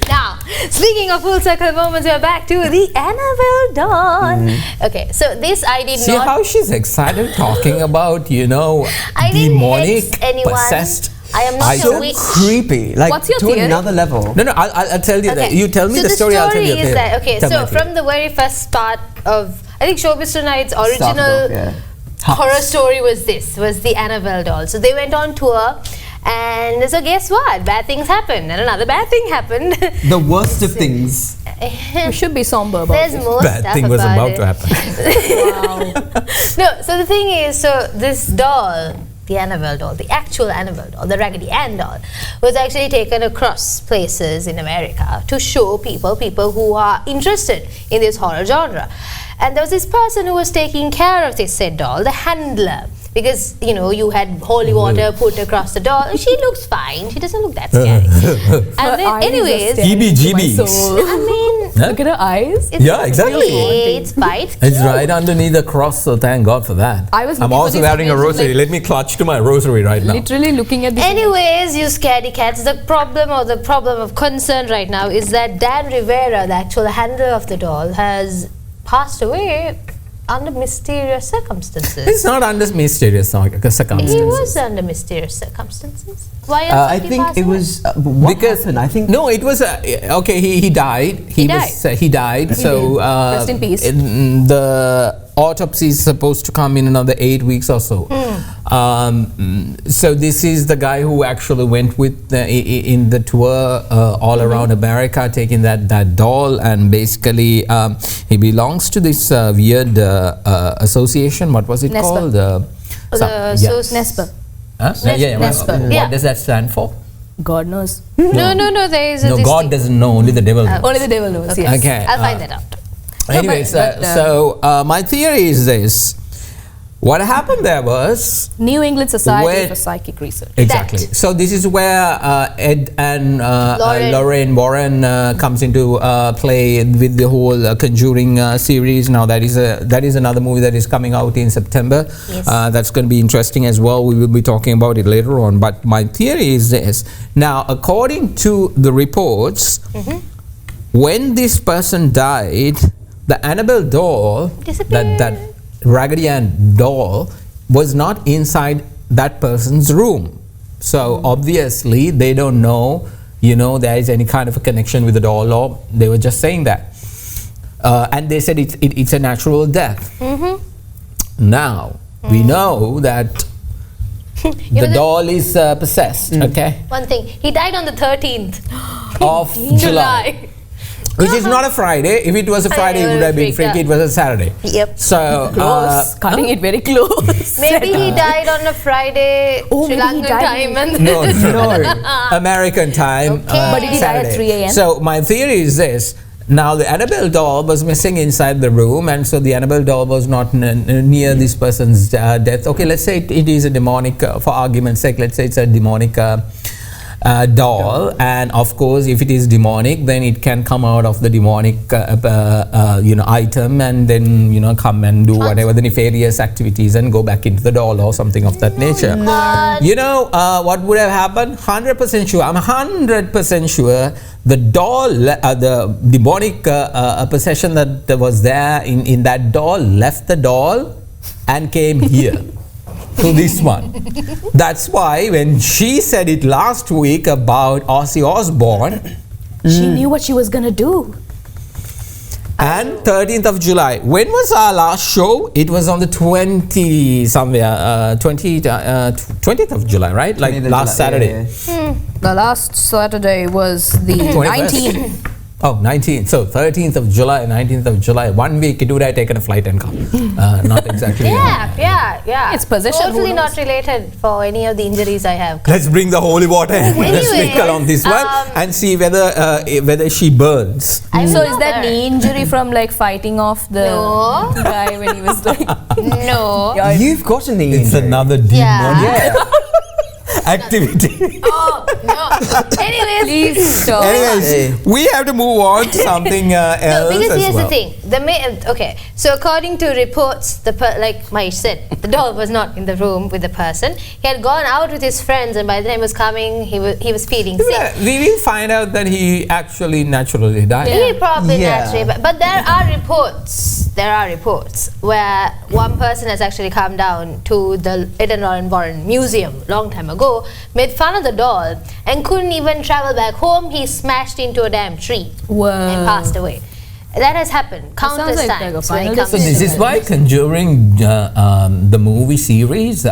Now, speaking of full circle moments, we are back to the Annabelle Doll. Okay, so this I did See not... how she's excited talking about, I demonic, anyone. possessed. I am not so a witch. creepy, like What's your to theory? another level. No, I'll tell you that. You tell me the story, I'll tell you the is that, okay, tell so from the very first part of, I think Showbiz Tonight's original horror story was the Annabelle Doll. So they went on tour, and so guess what? Bad things happened, and another bad thing happened. The worst of things. We should be somber about There's this. more Bad stuff thing was about to happen. Wow. No, so the thing is, so this doll, the Annabelle Doll, the actual Annabelle Doll, the Raggedy Ann doll, was actually taken across places in America to show people who are interested in this horror genre. And there was this person who was taking care of this said doll, the handler, because you had holy water put across the doll. She looks fine. She doesn't look that scary. And then, anyways, EBGBs. I mean, look at her eyes. Yeah, exactly. It's white. It's right underneath the cross, so thank God for that. I'm also wearing a rosary. Let me clutch to my rosary right now. Literally looking at the. Anyways, you scaredy cats. The problem of concern right now is that Dan Rivera, the actual handler of the doll, has passed away under mysterious circumstances. It's not under mysterious circumstances. He was under mysterious circumstances. Why else I think it was what happened? I think no, it was okay. He died. He died. So rest in peace. The autopsy is supposed to come in another 8 weeks or so. So this is the guy who actually went with in the tour all around America, taking that doll, and basically he belongs to this weird association. What was it called? Nespa. What does that stand for? God knows. No. There is no. God doesn't know. Only the devil knows. Only the devil knows. Okay. Yes. Okay. I'll find that out. Anyways, so my theory is this. What happened there was New England Society for Psychic Research. Exactly. So this is where Ed and Lorraine Warren comes into play with the whole Conjuring series. Now that is another movie that is coming out in September. Yes. That's going to be interesting as well. We will be talking about it later on. But my theory is this. Now, according to the reports, when this person died, the Annabelle doll, that Raggedy Ann doll, was not inside that person's room. So obviously they don't know, there is any kind of a connection with the doll, or they were just saying that. And they said it's a natural death. Now, we know that the doll is possessed, okay? One thing, he died on the 13th of July. Which is not a Friday. If it was a Friday, it would have been freaky. It was a Saturday. Yep. So close, cutting it very close. Maybe he died on a Friday, Sri Lankan time, and no, American time. But did he die at 3 a.m.? So my theory is this. Now the Annabelle doll was missing inside the room, and so the Annabelle doll was not near this person's death. Okay, let's say it is a demonic, for argument's sake, let's say it's a demonic doll, and of course if it is demonic, then it can come out of the demonic item, and then come and do whatever the nefarious activities and go back into the doll or something of that nature. What would have happened? 100% sure, I'm 100% sure the doll, the demonic possession that was there in that doll left the doll and came here to this one. That's why when she said it last week about Ozzy Osbourne, she knew what she was gonna do. And 13th of July. When was our last show? It was on the 20th of July, right? Like last Saturday. The last Saturday was the 19th. Oh, 19th. So 13th of July, 19th of July. 1 week, it would have taken a flight and come. Not exactly. Yeah. It's possession. Totally not related for any of the injuries I have. Let's bring the holy water and let's sprinkle on this one and see whether she burns. So is that knee injury from like fighting off the guy when he was like... No. You've got a knee injury. It's another demon activity. Oh, no. Anyways. Please stop. Anyways, we have to move on to something else. No, because here's well. the thing. Okay, so according to reports, like Mahieash said, the doll was not in the room with the person. He had gone out with his friends, and by the time he was coming, he was feeling sick. We will find out that he actually naturally died. He probably naturally, but there are reports. There are reports where one person has actually come down to the Ed and Warren Museum long time ago, made fun of the doll, and couldn't even travel back home. He smashed into a damn tree and passed away. That has happened countless times. So this is why Conjuring, the movie series,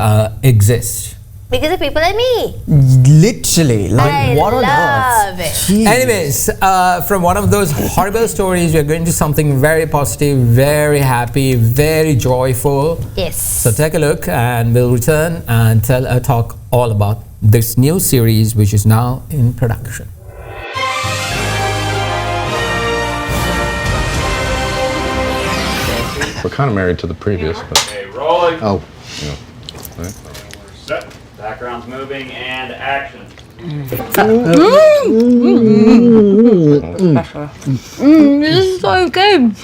exists. Because of people like me. Literally, like what on love earth? It. Anyways, from one of those horrible stories, we're going to something very positive, very happy, very joyful. Yes. So take a look, and we'll return and talk all about this new series, which is now in production. We're kind of married to the previous, but... Hey, rolling. Oh, yeah. Set. Background's moving and action. This is so good.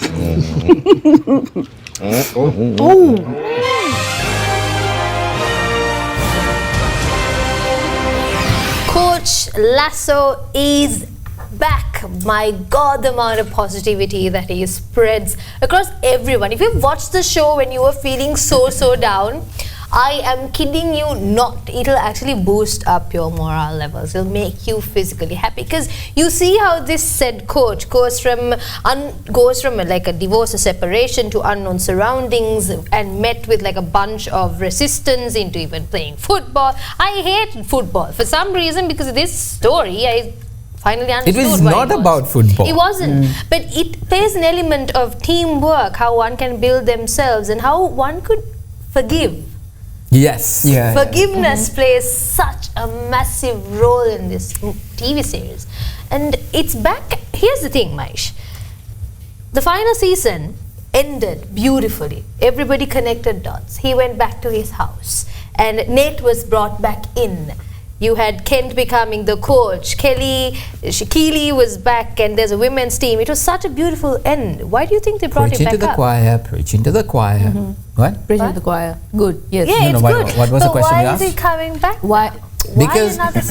Coach Lasso is back. My God, the amount of positivity that he spreads across everyone. If you've watched the show when you were feeling so down, I am kidding you not. It'll actually boost up your morale levels. It'll make you physically happy because you see how this said coach goes from like a divorce or separation to unknown surroundings and met with like a bunch of resistance into even playing football. I hate football for some reason because of this story. I finally understood it was what not it was. about football. It wasn't. But it plays an element of teamwork, how one can build themselves and how one could forgive. Yes. Forgiveness plays such a massive role in this TV series. And it's back. Here's the thing, Mahieash. The final season ended beautifully. Everybody connected dots. He went back to his house. And Nate was brought back in. You had Kent becoming the coach. Keely was back, and there's a women's team. It was such a beautiful end. Why do you think they brought it back up? Preaching to the choir. What? Preaching to the choir. Good. Yes. Yeah, it's good. What was the question you asked? Why is it coming back? Why?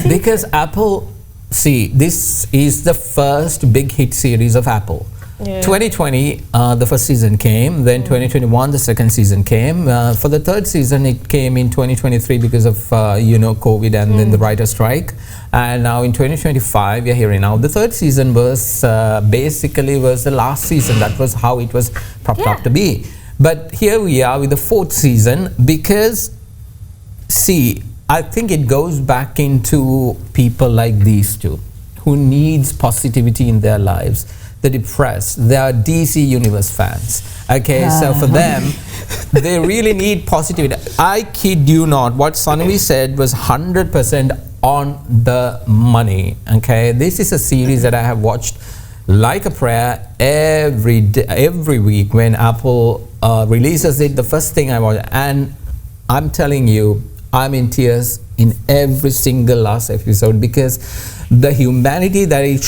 Because Apple. See, this is the first big hit series of Apple. 2020, the first season came. Then 2021, the second season came. For the third season, it came in 2023 because of COVID and then the writer's strike. And now in 2025, we are here now. The third season was basically the last season. That was how it was propped up to be. But here we are with the fourth season because, see, I think it goes back into people like these two who needs positivity in their lives. The depressed, they are DC Universe fans. Okay, so for them, they really need positivity. I kid you not, what Sanuvi said was 100% on the money. Okay, this is a series that I have watched like a prayer every week when Apple releases it. The first thing I watch, and I'm telling you, I'm in tears in every single last episode because the humanity that it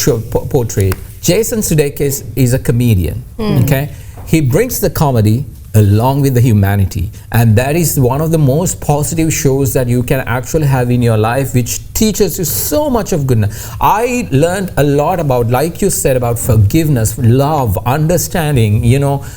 portrayed. Jason Sudeikis is a comedian, okay? He brings the comedy along with the humanity, and that is one of the most positive shows that you can actually have in your life, which teaches you so much of goodness. I learned a lot about, like you said, about forgiveness, love, understanding,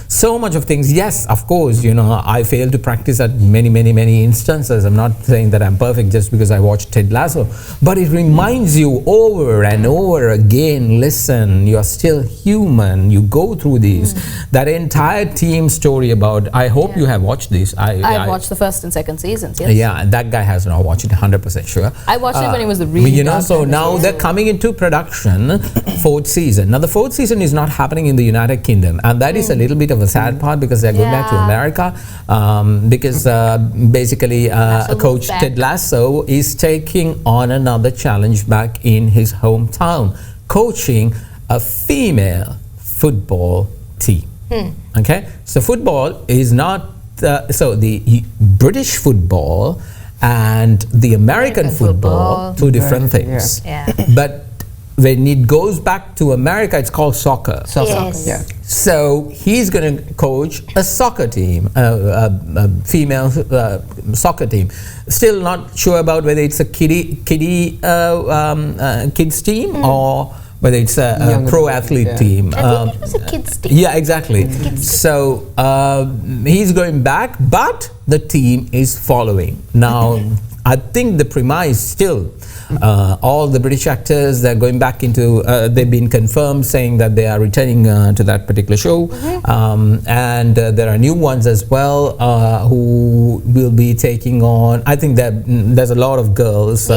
so much of things. Yes, of course, I failed to practice at many instances. I'm not saying that I'm perfect just because I watched Ted Lasso, but it reminds you over and over again, listen, you're still human, you go through these. That entire team story about, I hope you have watched this. I watched the first and second seasons, yes. Yeah, that guy has not watched it, 100% sure. I watched it when it was the really so now they're coming into production, fourth season. Now the fourth season is not happening in the United Kingdom, and that is a little bit of a sad part because they're going back to America because basically Coach Ted Lasso is taking on another challenge back in his hometown, coaching a female football team. Okay, so football is not so the British football and the American football, two different things. But when it goes back to America, it's called soccer. So he's going to coach a soccer team, a female soccer team. Still not sure about whether it's a kids team or whether it's a pro athlete team. I think it was a kids team. Yeah, exactly. So he's going back, but the team is following. Now, I think the premise still, all the British actors, they're going back into, they've been confirmed saying that they are returning to that particular show. And there are new ones as well who will be taking on, I think that there's a lot of girls,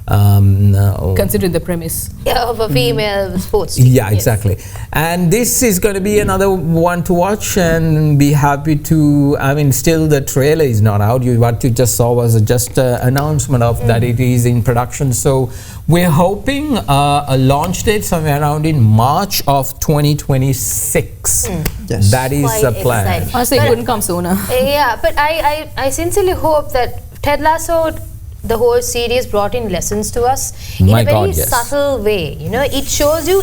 Consider the premise. Yeah, of a female sports team. Yeah, exactly. And this is going to be another one to watch and be happy to. I mean, still the trailer is not out. What you just saw was just an announcement of that it is in production. So we're hoping a launch date somewhere around in March of 2026. Yes. That is Quite the plan. exciting. Honestly, it couldn't come sooner. Yeah, but I sincerely hope that Ted Lasso, the whole series, brought in lessons to us in a very subtle way. You know, it shows you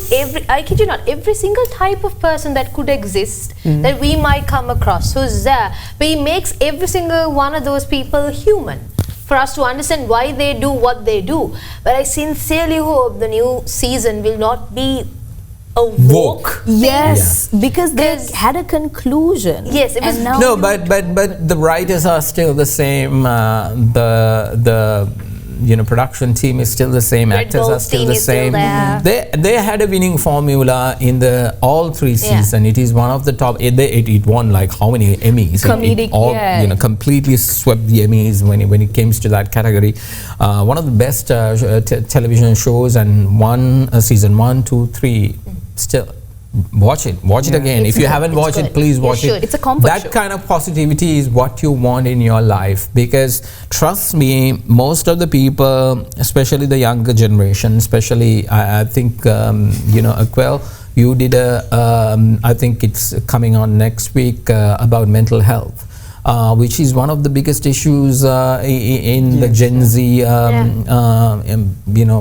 I kid you not, every single type of person that could exist that we might come across who's there. But he makes every single one of those people human for us to understand why they do what they do. But I sincerely hope the new season will not be a woke. Yes, because they had a conclusion. Yes, it was. And now No, but the writers are still the same. The production team is still the same. Actors are still the same. They had a winning formula in the all three seasons. It is one of the top. It won like how many Emmys? Comedic, completely swept the Emmys when it comes to that category. One of the best television shows, and season 1, 2, 3. Still, watch it again. If you haven't watched it, please watch it. It's a comfort show. That kind of positivity is what you want in your life, because trust me, most of the people, especially the younger generation, especially I think Aquil, you did I think it's coming on next week about mental health. Which is one of the biggest issues in the Gen Z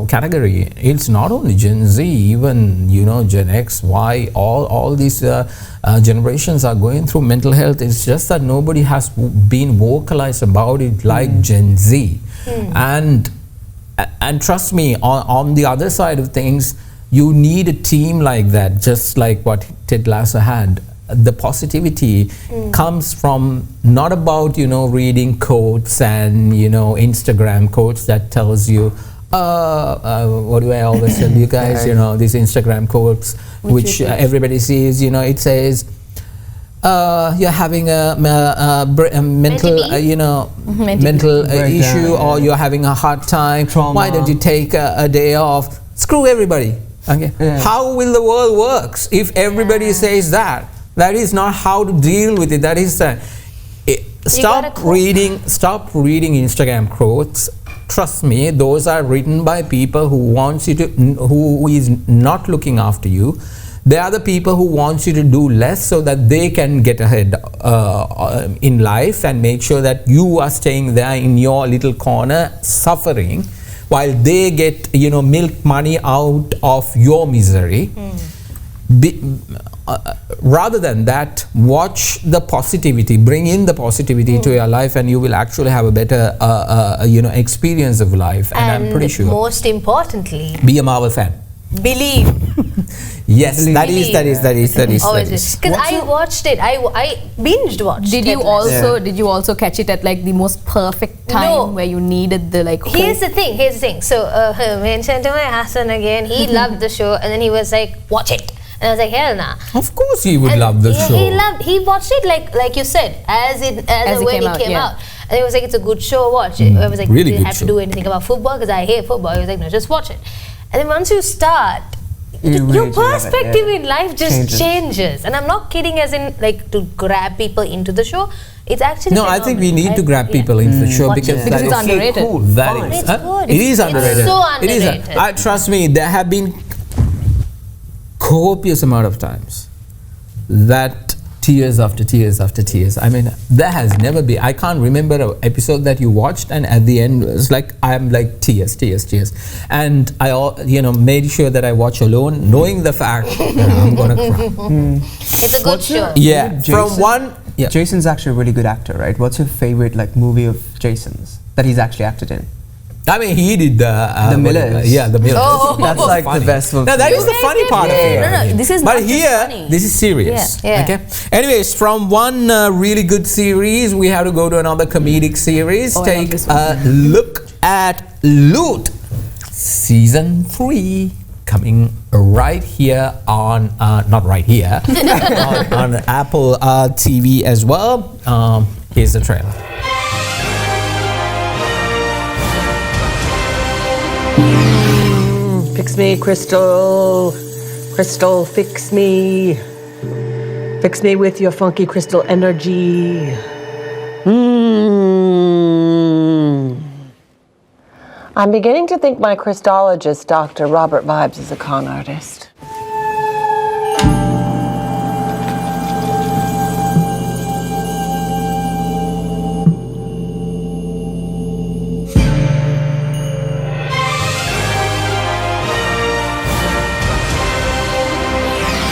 category. It's not only Gen Z, even Gen X, Y, all these generations are going through mental health. It's just that nobody has been vocalized about it like Gen Z. And trust me, on the other side of things, you need a team like that, just like what Ted Lasso had. The positivity comes from not about reading quotes and Instagram quotes that tells you what do I always tell you guys, these Instagram quotes which everybody sees, it says you're having a mental issue, or you're having a hard time, trauma. Why don't you take a day off? Screw everybody. Okay, how will the world works if everybody says that? That is not how to deal with it. That is stop reading Instagram quotes. Trust me, those are written by people who is not looking after you. They are the people who want you to do less so that they can get ahead in life and make sure that you are staying there in your little corner suffering while they get milk money out of your misery. Rather than that, watch the positivity, bring in the positivity to your life, and you will actually have a better experience of life. And I'm pretty sure, most importantly, be a Marvel fan. Believe. Yes, that is. Always. Because I watched it. I binged watched. Did you also catch it at like the most perfect time where you needed the like? Here's the thing. So mentioned to my husband again. He loved the show, and then he was like, "Watch it." And I was like, hell nah. Of course he would love the show. He watched it like you said, as when it came out. And it was like, it's a good show, watch it. I was like, really didn't have to do anything about football because I hate football. He was like, no, just watch it. And then once you start, your perspective in life just changes. And I'm not kidding, as in like to grab people into the show. It's actually I think we need to grab people into the show because it's underrated. Cool. That is, it's good. It is underrated. It's so underrated. Trust me, there have been copious amount of times that tears after tears after tears. I mean, there has never been. I can't remember an episode that you watched and at the end it's like I'm like tears, and I made sure that I watch alone, knowing the fact that I'm gonna cry. It's a good show. Yeah, from one. Yeah. Jason's actually a really good actor, right? What's your favorite movie of Jason's that he's actually acted in? I mean, he did the Millers. The Millers. Oh, that's like funny. The best one. No, that is the funny part of it. No, this is but not here, funny. this is serious. Yeah. Okay. Anyways, from one really good series, we have to go to another comedic series. Take a look at Loot, season 3, coming right here on not right here on Apple TV as well. Here's the trailer. fix me, Crystal. Crystal, fix me. Fix me with your funky crystal energy. I'm beginning to think my Christologist, Dr. Robert Vibes, is a con artist.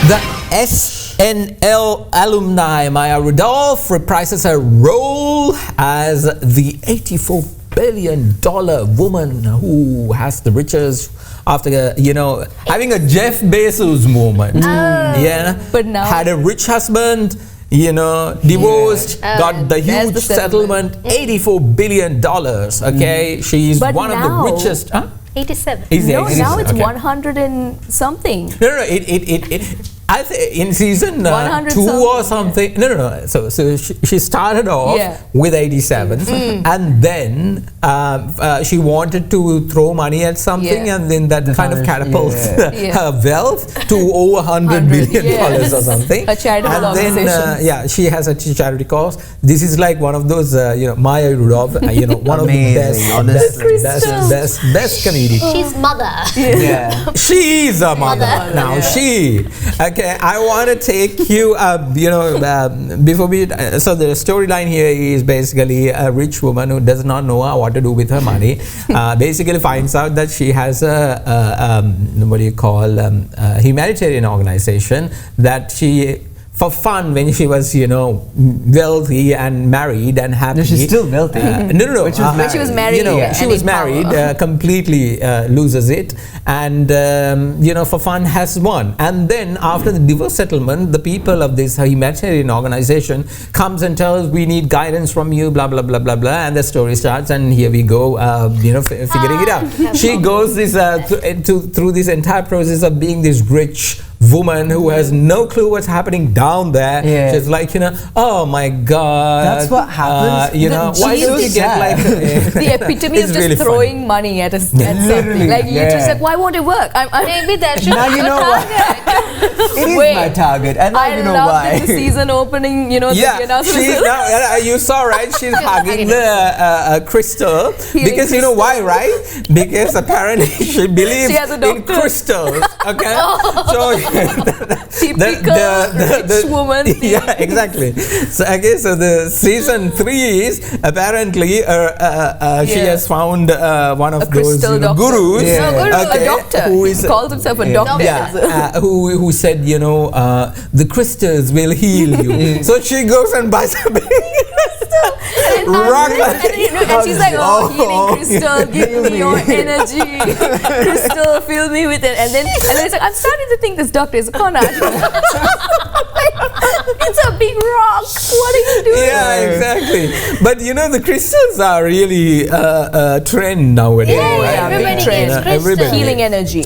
The SNL alumni Maya Rudolph reprises her role as the $84 billion woman who has the riches after, having a Jeff Bezos moment. Yeah, but now had a rich husband, divorced, got the huge settlement, $84 billion. Okay, she's but one of the richest. Huh? 87. No, now it's okay. 100 and something. No, I think in season 2 or something. No. So she started off with 87, and then she wanted to throw money at something, and then that kind of catapults her wealth to over $100 billion or something. A charitable organization. Then she has a charity cause. This is like one of those Maya Rudolph, one of the best comedians. She's mother. Yeah. She's a mother. Now she. Okay, I want to take you, before we. So the storyline here is basically a rich woman who does not know what to do with her money. Basically finds out that she has a humanitarian organization that she. For fun, when she was, wealthy and married and happy. No, she's still wealthy. No. When she was married. She was married, completely loses it, and for fun has won. And then after the divorce settlement, the people of this humanitarian organization comes and tells, we need guidance from you, blah blah blah blah blah, and the story starts. And here we go, figuring it out. She goes this through this entire process of being this rich woman who has no clue what's happening down there. She's like, oh my God. That's what happens. Why don't you get like the epitome of just really throwing money at something. Like you just like, why won't it work? Maybe that should now be you know what? It is my target, and now you know why. I love the season opening. The announcement. You saw, right? She's hugging the crystal because you know why, right? Because apparently she believes she has a in crystals. Okay, so. Typical rich woman. Yeah, exactly. So the season 3 is apparently she has found one of those gurus. A doctor. Who calls himself a doctor. Who said, the crystals will heal you. So she goes and buys a big rock. And she's like, healing crystal, give me your energy. Crystal, fill me with it. And then it's like, I'm starting to think this doctor is a con artist. It's a big rock. What are you doing? Yeah, exactly. But the crystals are really a trend nowadays. Everybody needs crystals. Healing energy.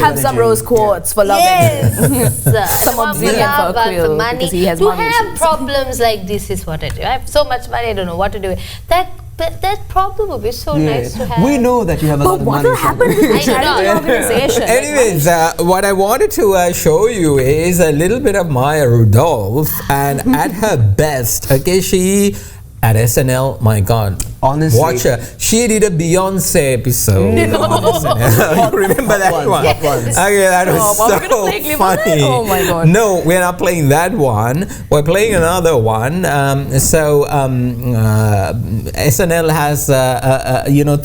Have some rose quartz for loving. Some obsidian for Aquil because he has money. To have problems like this is what I do. I have so much money, I don't know what to do with that problem would be so nice to have. We know that you have a lot of money. But what will happen with the charity organization? Anyways, what I wanted to show you is a little bit of Maya Rudolph, and at her best, okay, she at SNL, my God. Honestly. Watch her. She did a Beyonce episode on SNL. You remember that one? Yes. Okay, that was so funny. Oh my God. No, we're not playing that one. We're playing another one. SNL has,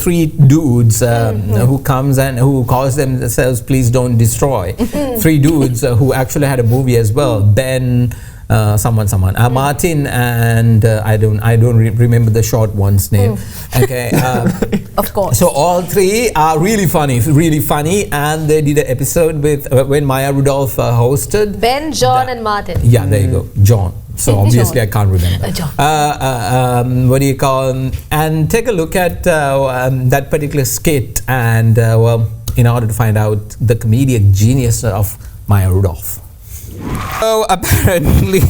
3 dudes who comes and who calls themselves Please Don't Destroy. 3 dudes who actually had a movie as well. Ben... someone Martin and I don't remember the short one's name. Okay, of course. So all 3 are really funny, and they did an episode with when Maya Rudolph hosted. Ben, John, and Martin. Yeah, there you go, John. So obviously I can't remember. What do you call? And take a look at that particular skit, and in order to find out the comedic genius of Maya Rudolph. So apparently,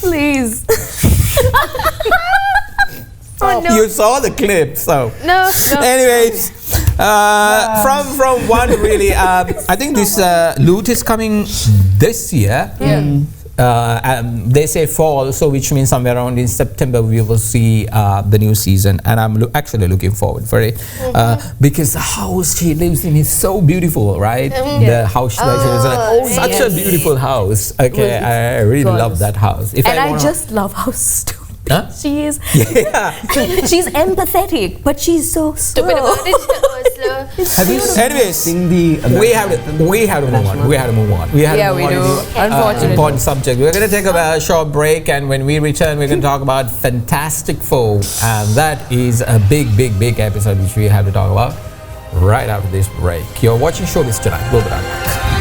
please. Oh, no. You saw the clip, so. No. Anyways, from one really, I think this loot is coming this year. They say fall, so which means somewhere around in September we will see the new season, and I'm actually looking forward for it because the house she lives in is so beautiful, right? The house she lives in is such a beautiful house. Okay, I really love that house. I just love how stupid she is. She's empathetic, but she's so Stupid about it. Anyways, we have to move on. We have to move on. We do. Unfortunately. Important subject. We're going to take a short break, and when we return, we're going to talk about Fantastic Four, and that is a big episode which we have to talk about right after this break. You're watching Showbiz tonight. We'll be right back.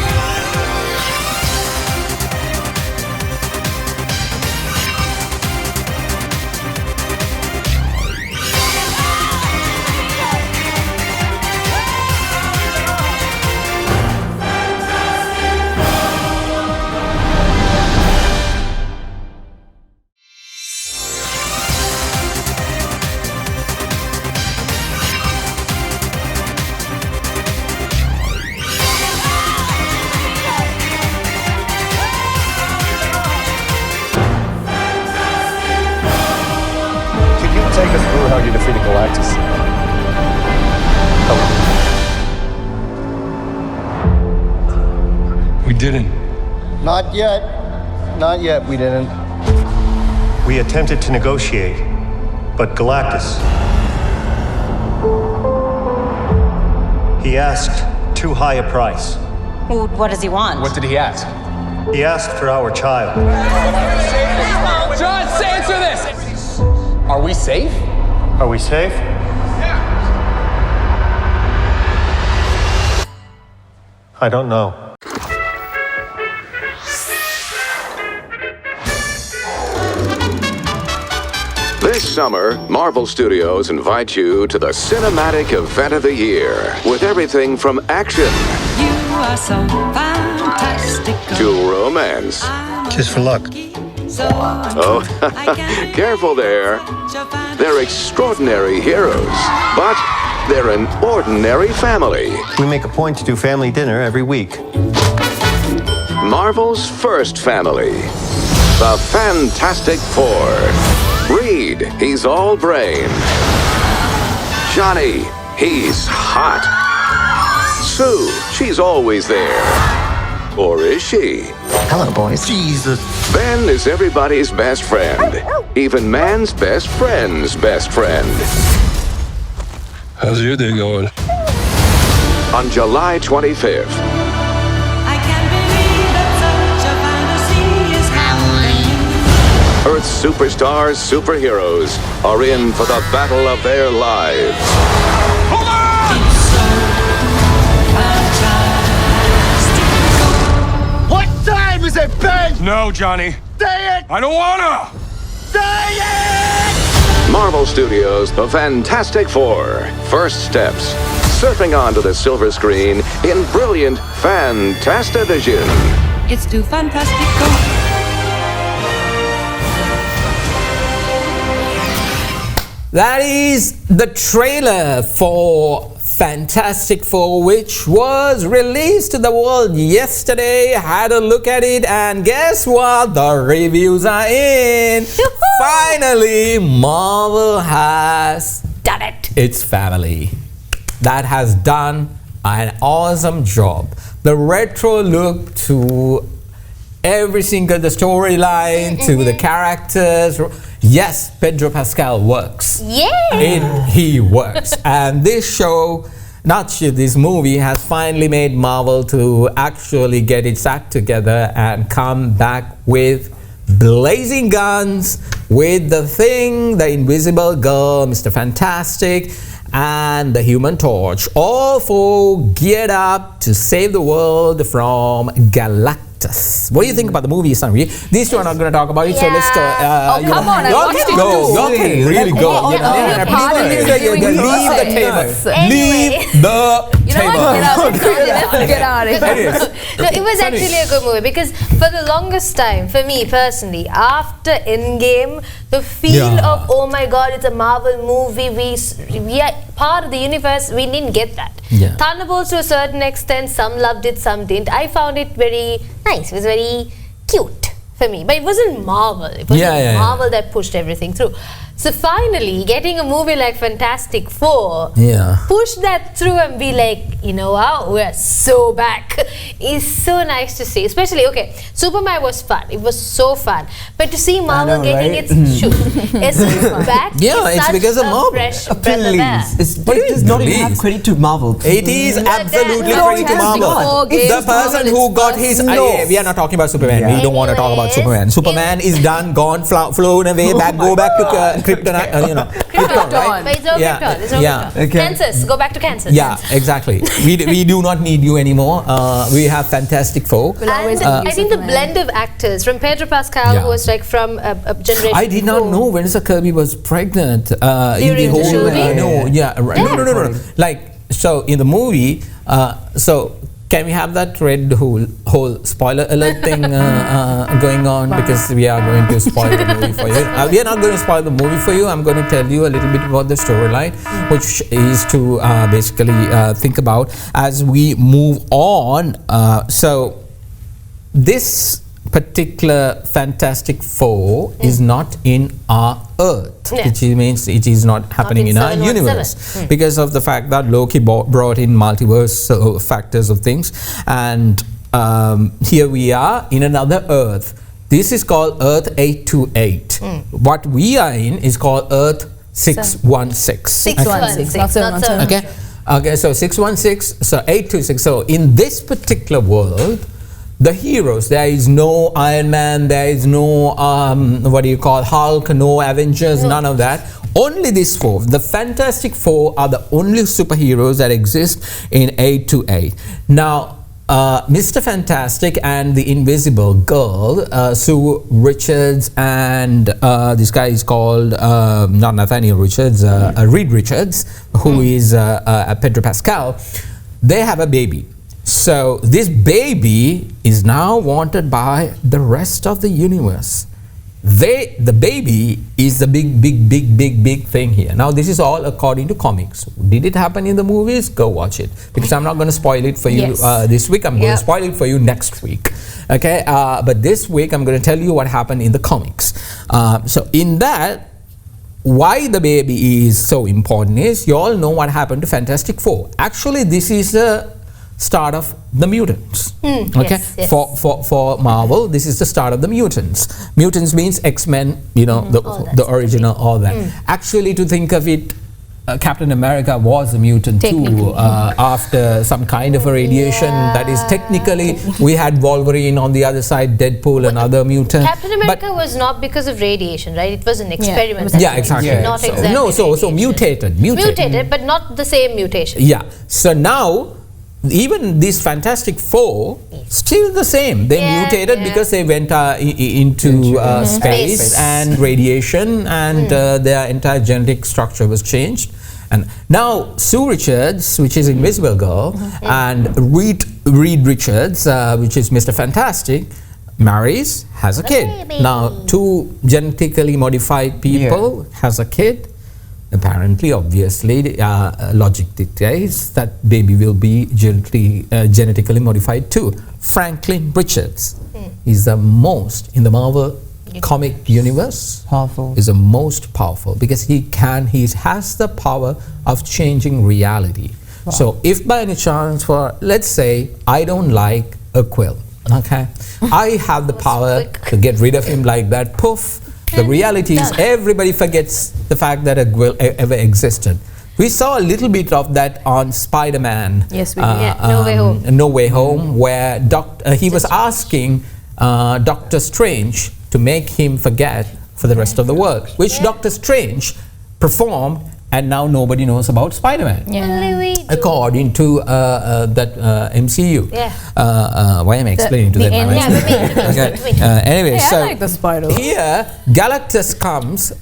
Take us through how you defeated Galactus. We didn't. Not yet. Not yet, we didn't. We attempted to negotiate, but Galactus... He asked too high a price. Well, what does he want? What did he ask? He asked for our child. John, answer this! Are we safe? Are we safe? Yeah. I don't know. This summer, Marvel Studios invite you to the cinematic event of the year with everything from action to romance. Just for luck. Oh, careful there. They're extraordinary heroes, but they're an ordinary family. We make a point to do family dinner every week. Marvel's first family, the Fantastic Four. Reed, he's all brain. Johnny, he's hot. Sue, she's always there. Or is she? Hello, boys. Jesus. Ben is everybody's best friend. Even man's best friend's best friend. How's your day going? On July 25th. Earth's superstars, superheroes are in for the battle of their lives. Hold on! What time is it, Ben? No, Johnny. Say it! I don't wanna! Say it! Marvel Studios' The Fantastic Four. First steps. Surfing onto the silver screen in brilliant Fantastivision. It's too fantastical. That is the trailer for Fantastic Four, which was released to the world yesterday. Had a look at it, and guess what? The reviews are in. Finally, Marvel has done it. Its family that has done an awesome job. The retro look to every single the storyline, to the characters. Yes, Pedro Pascal works. Yeah! He works. And this this movie has finally made Marvel to actually get its act together and come back with blazing guns, with the Thing, the Invisible Girl, Mr. Fantastic, and the Human Torch. All four geared up to save the world from Galactus. What do you think about the movie, Sanuvi? These two are not going to talk about it, so let's come on, I y'all watched can it go. too. Y'all can really go. Leave the table. Leave the Get out of here. No, it was actually a good movie because for the longest time, for me personally, after Endgame, the feel of oh my god, it's a Marvel movie. We are part of the universe. We didn't get that. Thunderbolts to a certain extent, some loved it, some didn't. I found it very nice. It was very cute for me, but it wasn't Marvel. It wasn't Marvel that pushed everything through. So finally, getting a movie like Fantastic Four, push that through and be like, you know what, we're so back. It's so nice to see. Especially, okay, Superman was fun. It was so fun. But to see Marvel getting its essence back, it's because of Marvel. Fresh breath of air. It does not even have credit to Marvel. It is absolutely credit to Marvel. The person who got his... we are not talking about Superman. We don't want to talk about Superman. Superman is done, gone, flown away, go back to Kryptonite, Krypton, right? But it's all Krypton. It's all Krypton. Kansas, go back to Kansas. Yeah, exactly. We do not need you anymore. We have Fantastic Four. And I think the blend of actors, from Pedro Pascal, who was like from a generation I did not know Vanessa Kirby was pregnant in the whole... No. Like, so in the movie, can we have that red whole spoiler alert thing going on? Because we are going to spoil the movie for you. We are not going to spoil the movie for you. I'm going to tell you a little bit about the storyline, which is to basically think about as we move on. So this particular Fantastic Four is not in our Earth, which means it is not happening in our universe because of the fact that Loki brought in multiverse factors of things, and here we are in another Earth. This is called Earth 828. What we are in is called Earth 616. 616, not 717. Okay, so 616, so 826. So in this particular world, the heroes, there is no Iron Man, there is no Hulk, no Avengers, none of that. Only these four. The Fantastic Four are the only superheroes that exist in 828. Now, Mr. Fantastic and the Invisible Girl, Sue Richards, and this guy is called not Nathaniel Richards, Reed Richards, who is Pedro Pascal. They have a baby. So this baby is now wanted by the rest of the universe. The baby is the big thing here. Now this is all according to comics. Did it happen in the movies? Go watch it, because I'm not going to spoil it for you this week. I'm going to spoil it for you next week. Okay, but this week I'm going to tell you what happened in the comics. So in that, why the baby is so important is you all know what happened to Fantastic Four. Actually, this is the start of the mutants. Okay, for Marvel, this is the start of the mutants. Mutants means X-Men, the original, all that. Actually, to think of it, Captain America was a mutant too, after some kind of a radiation. That is, technically we had Wolverine on the other side, Deadpool, another mutant. Captain America was not because of radiation, right? It was an experiment. Exactly. Not exactly. No, so mutated, but not the same mutation. So now, even these Fantastic Four, still the same. They mutated because they went into space and radiation, and their entire genetic structure was changed. And now Sue Richards, which is Invisible Girl, and Reed Richards, which is Mr. Fantastic, marries, has a kid. Now, two genetically modified people has a kid. Apparently, obviously, logic dictates that baby will be genetically modified too. Franklin Richards is the most, in the Marvel comic universe, is the most powerful, because he has the power of changing reality. So if by any chance, let's say I don't like Aquil, okay, I have the power to get rid of him like that, poof. The reality is everybody forgets the fact that Aquil ever existed. We saw a little bit of that on Spider-Man. Yes, we did. No Way Home, where he was asking Doctor Strange to make him forget for the rest of the world, which Doctor Strange performed, and now nobody knows about Spider-Man. According to that MCU. Why am I explaining to them? Anyway, so I like the spider. Here, Galactus comes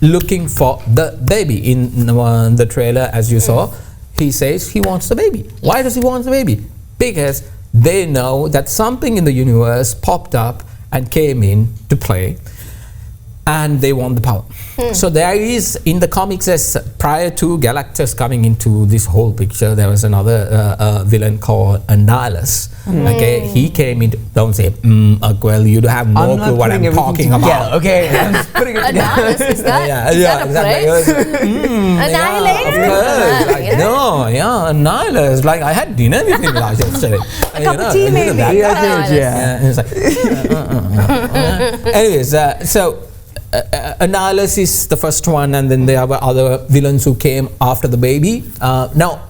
looking for the baby in the trailer, as you saw. he says he wants the baby. Why does he want the baby? Because they know that something in the universe popped up and came in to play, and they want the power. So there is, in the comics, as prior to Galactus coming into this whole picture, there was another villain called Annihilus. Okay, he came in. Don't say, well, you have no clue what I'm talking about. Yeah, okay. I'm putting it together. Annihilus, is that exactly. Annihilate? No, Annihilus. Like, I had dinner with him last yesterday. A cup of tea, maybe. Anyways, so Annihilus is the first one, and then there were other villains who came after the baby. Now,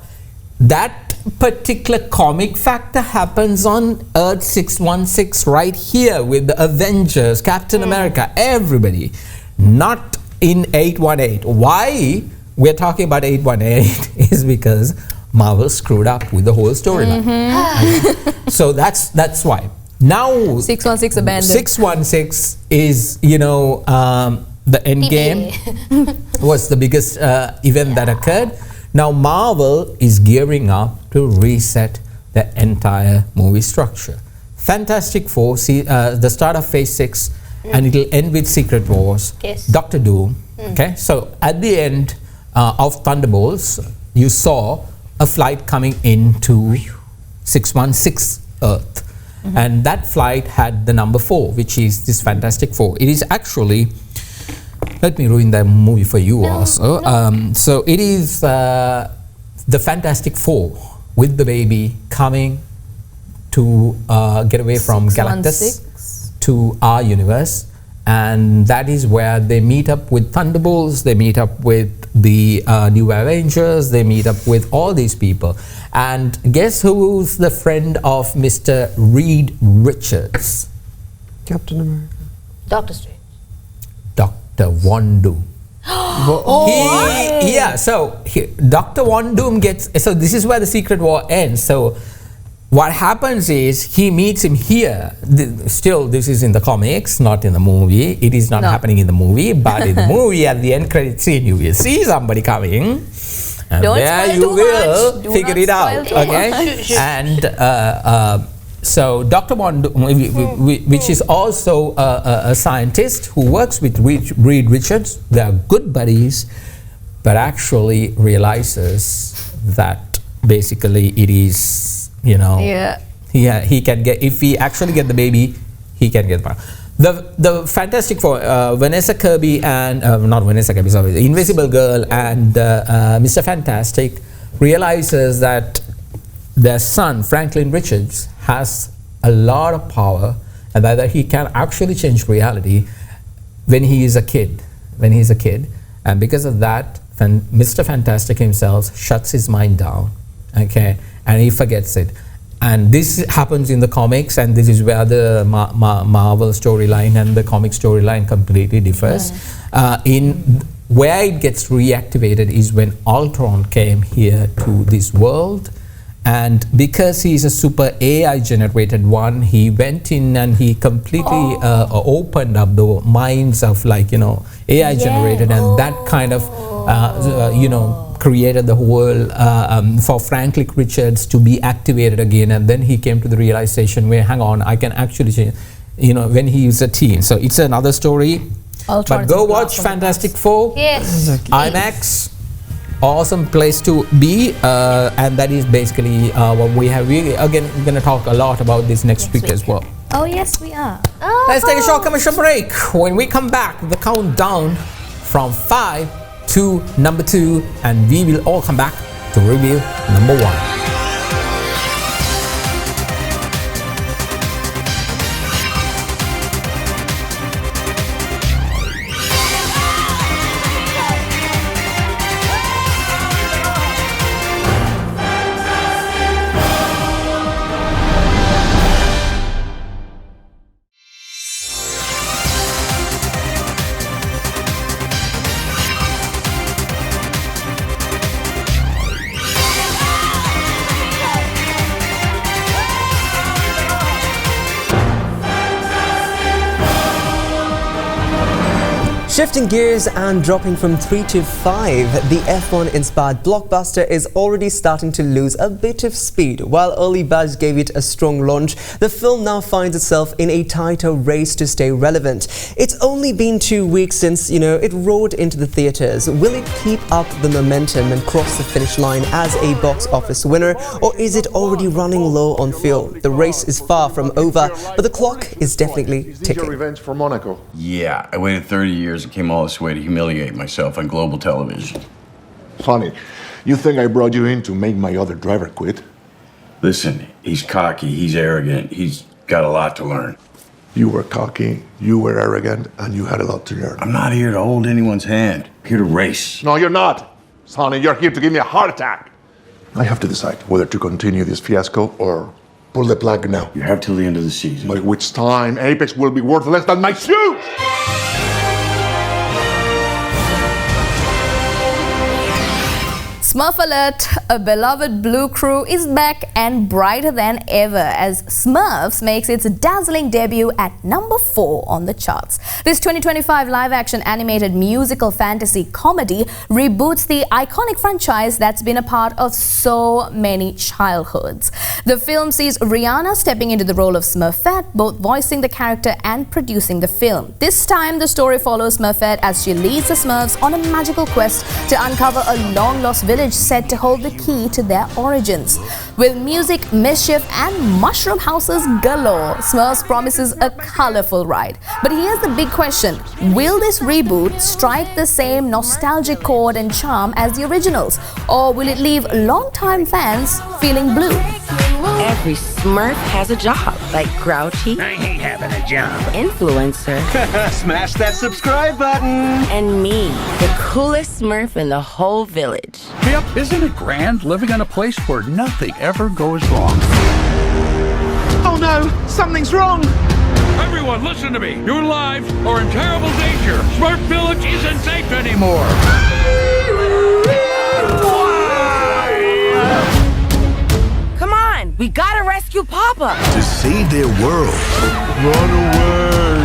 that particular comic factor happens on Earth 616 right here with the Avengers, Captain America, everybody. Not in 818. Why we're talking about 818 is because Marvel screwed up with the whole storyline. So that's why. Now 616 abandoned. 616 is, the end game was the biggest event that occurred. Now Marvel is gearing up to reset the entire movie structure. Fantastic Four, the start of Phase 6, and it'll end with Secret Wars, Doctor Doom. Okay, so at the end of Thunderbolts, you saw a flight coming into 616 Earth. And that flight had the number 4, which is this Fantastic Four. It is actually, let me ruin that movie for you also. So it is the Fantastic Four with the baby coming to get away from Galactus to our universe. And that is where they meet up with Thunderbolts, they meet up with the New Avengers, they meet up with all these people. And guess who's the friend of Mr. Reed Richards? Captain America. Doctor Strange. Dr. Wandu. Dr. Wandu gets, so this is where the Secret War ends. So what happens is he meets him here. Still, this is in the comics, not in the movie. It is not happening in the movie, but in the movie, at the end credit scene, you will see somebody coming. And Don't there you will figure it out. Okay? And so Dr. Bond, which is also a scientist who works with Reed Richards, they are good buddies, but actually realizes that basically it is, he can get, if he actually get the baby, he can get the power. The Fantastic Four, Vanessa Kirby and not Vanessa Kirby, sorry, the Invisible Girl and Mr. Fantastic realizes that their son Franklin Richards has a lot of power, and that he can actually change reality when he is a kid. And because of that, Mr. Fantastic himself shuts his mind down, okay, and he forgets it. And this happens in the comics, and this is where the Marvel storyline and the comic storyline completely differs. In where it gets reactivated is when Ultron came here to this world, and because he's a super AI generated one, he went in and he completely opened up the minds of AI generated, and that kind of created the whole for Franklin Richards to be activated again. And then he came to the realization where, hang on, I can actually change, when he is a teen. So it's another story. But go watch Fantastic Four. Yes. IMAX. Awesome place to be. And that is basically what we have. We're going to talk a lot about this next week as well. Oh, yes, we are. Let's take a short commercial break. When we come back, the countdown from 5 to number 2, and we will all come back to review number 1. Shifting gears and dropping from 3 to 5, the F1-inspired blockbuster is already starting to lose a bit of speed. While early buzz gave it a strong launch, the film now finds itself in a tighter race to stay relevant. It's only been 2 weeks since, it roared into the theatres. Will it keep up the momentum and cross the finish line as a box office winner, or is it already running low on fuel? The race is far from over, but the clock is definitely ticking. Your revenge for Monaco? Yeah, I waited 30 years and came all this way to humiliate myself on global television. Funny. You think I brought you in to make my other driver quit? Listen, he's cocky, he's arrogant, he's got a lot to learn. You were cocky, you were arrogant, and you had a lot to learn. I'm not here to hold anyone's hand. I'm here to race. No, you're not. Sonny, you're here to give me a heart attack. I have to decide whether to continue this fiasco or pull the plug now. You have till the end of the season. By which time Apex will be worth less than my shoes! Smurf alert! A beloved Blue crew is back and brighter than ever as Smurfs makes its dazzling debut at number 4 on the charts. This 2025 live-action animated musical fantasy comedy reboots the iconic franchise that's been a part of so many childhoods. The film sees Rihanna stepping into the role of Smurfette, both voicing the character and producing the film. This time, the story follows Smurfette as she leads the Smurfs on a magical quest to uncover a long-lost village said to hold the key to their origins. With music, mischief and mushroom houses galore, Smurfs promises a colorful ride. But here's the big question. Will this reboot strike the same nostalgic chord and charm as the originals? Or will it leave longtime fans feeling blue? Every Smurf has a job, like Grouchy. I hate having a job. Influencer. Smash that subscribe button. And me, the coolest Smurf in the whole village. Yep, isn't it grand living in a place where nothing ever goes wrong? Oh no, something's wrong. Everyone, listen to me. Your lives are in terrible danger. Smurf Village isn't safe anymore. Come on, we gotta rescue Papa. To save their world, run away.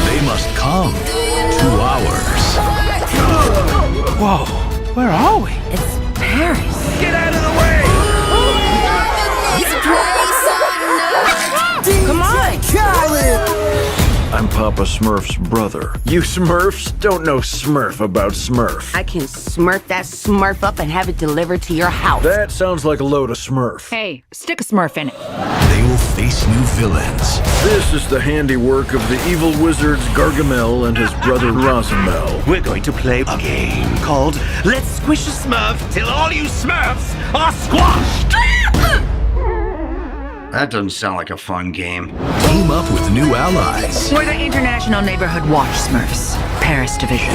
They must come to ours. Whoa, where are we? It's Paris. Get out of the way! Come on! I'm Papa Smurf's brother. You Smurfs don't know Smurf about Smurf. I can smurf that Smurf up and have it delivered to your house. That sounds like a load of Smurf. Hey, stick a Smurf in it. They will face new villains. This is the handiwork of the evil wizards Gargamel and his brother Rosenbell. We're going to play a game called Let's Squish a Smurf Till All You Smurfs Are Squashed! That doesn't sound like a fun game. Team up with new allies. We're the International Neighborhood Watch Smurfs, Paris Division.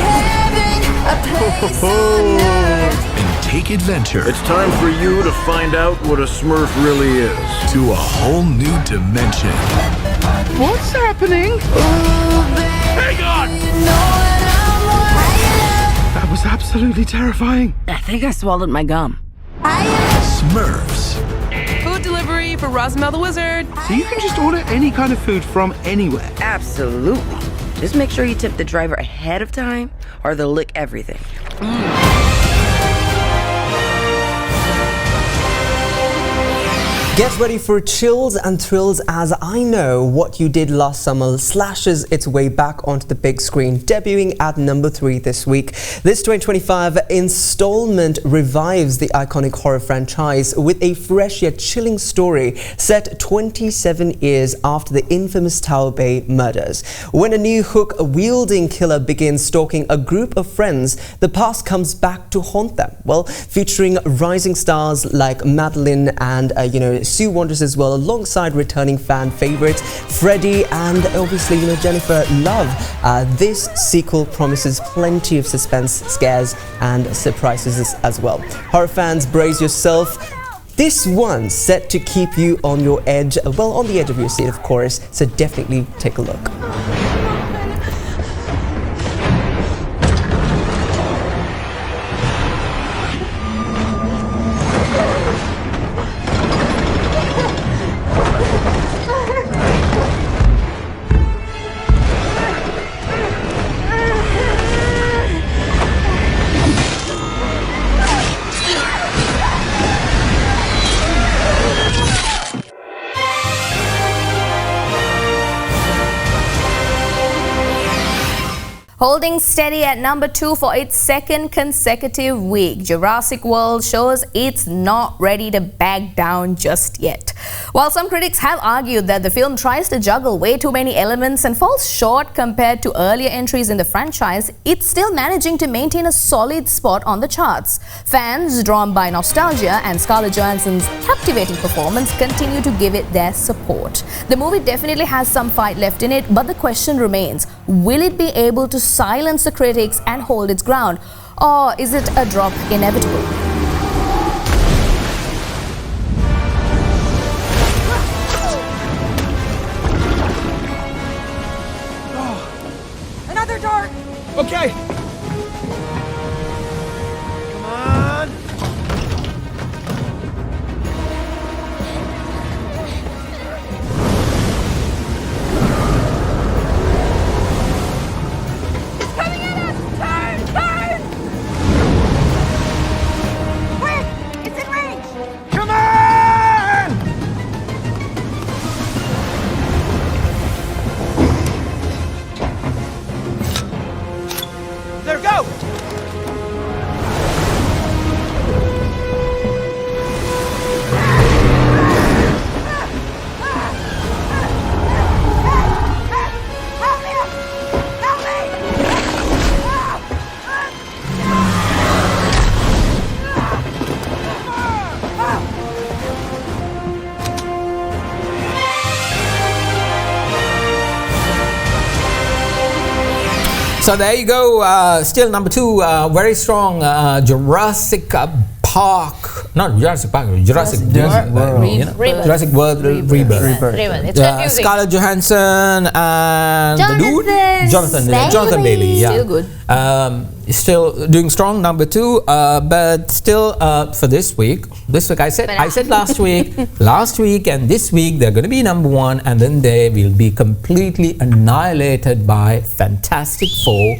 And take adventure. It's time for you to find out what a Smurf really is. To a whole new dimension. What's happening? Hang on! That was absolutely terrifying. I think I swallowed my gum. Smurfs. Food delivery for Rosenbell the Wizard. So you can just order any kind of food from anywhere? Absolutely. Just make sure you tip the driver ahead of time or they'll lick everything. Get ready for chills and thrills as I Know What You Did Last Summer slashes its way back onto the big screen, debuting at number 3 this week. This 2025 installment revives the iconic horror franchise with a fresh yet chilling story set 27 years after the infamous Tower Bay murders. When a new hook-wielding killer begins stalking a group of friends, the past comes back to haunt them. Well, featuring rising stars like Madeline and, Sue Wonders as well, alongside returning fan favorites Freddie and obviously Jennifer Love. This sequel promises plenty of suspense, scares and surprises as well. Horror fans, brace yourself. This one's set to keep you on your edge, well, on the edge of your seat of course, so definitely take a look. Holding steady at number 2 for its second consecutive week, Jurassic World shows it's not ready to back down just yet. While some critics have argued that the film tries to juggle way too many elements and falls short compared to earlier entries in the franchise, it's still managing to maintain a solid spot on the charts. Fans, drawn by nostalgia and Scarlett Johansson's captivating performance, continue to give it their support. The movie definitely has some fight left in it, but the question remains, will it be able to silence the critics and hold its ground, or is it a drop inevitable? Another dart! Okay. Come on! There, go! So there you go, still number 2, very strong, Jurassic Park, not Jurassic Park, Jurassic World, Jurassic World Rebirth. It's confusing. Scarlett Johansson and the dude, Jonathan Bailey, yeah. Still good. Still doing strong, number 2, but still for this week I said last week and this week they're going to be number 1, and then they will be completely annihilated by Fantastic Four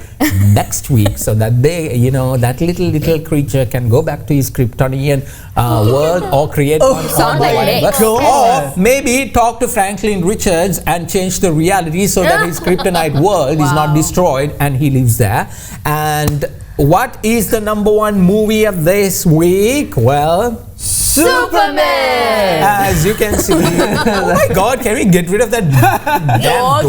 next week, so that they, that little creature can go back to his Kryptonian world or create one or whatever, or maybe talk to Franklin Richards and change the reality so that his Kryptonite world is not destroyed and he lives there. And what is the number 1 movie of this week? Well, Superman! As you can see. Oh my God, can we get rid of that damn dog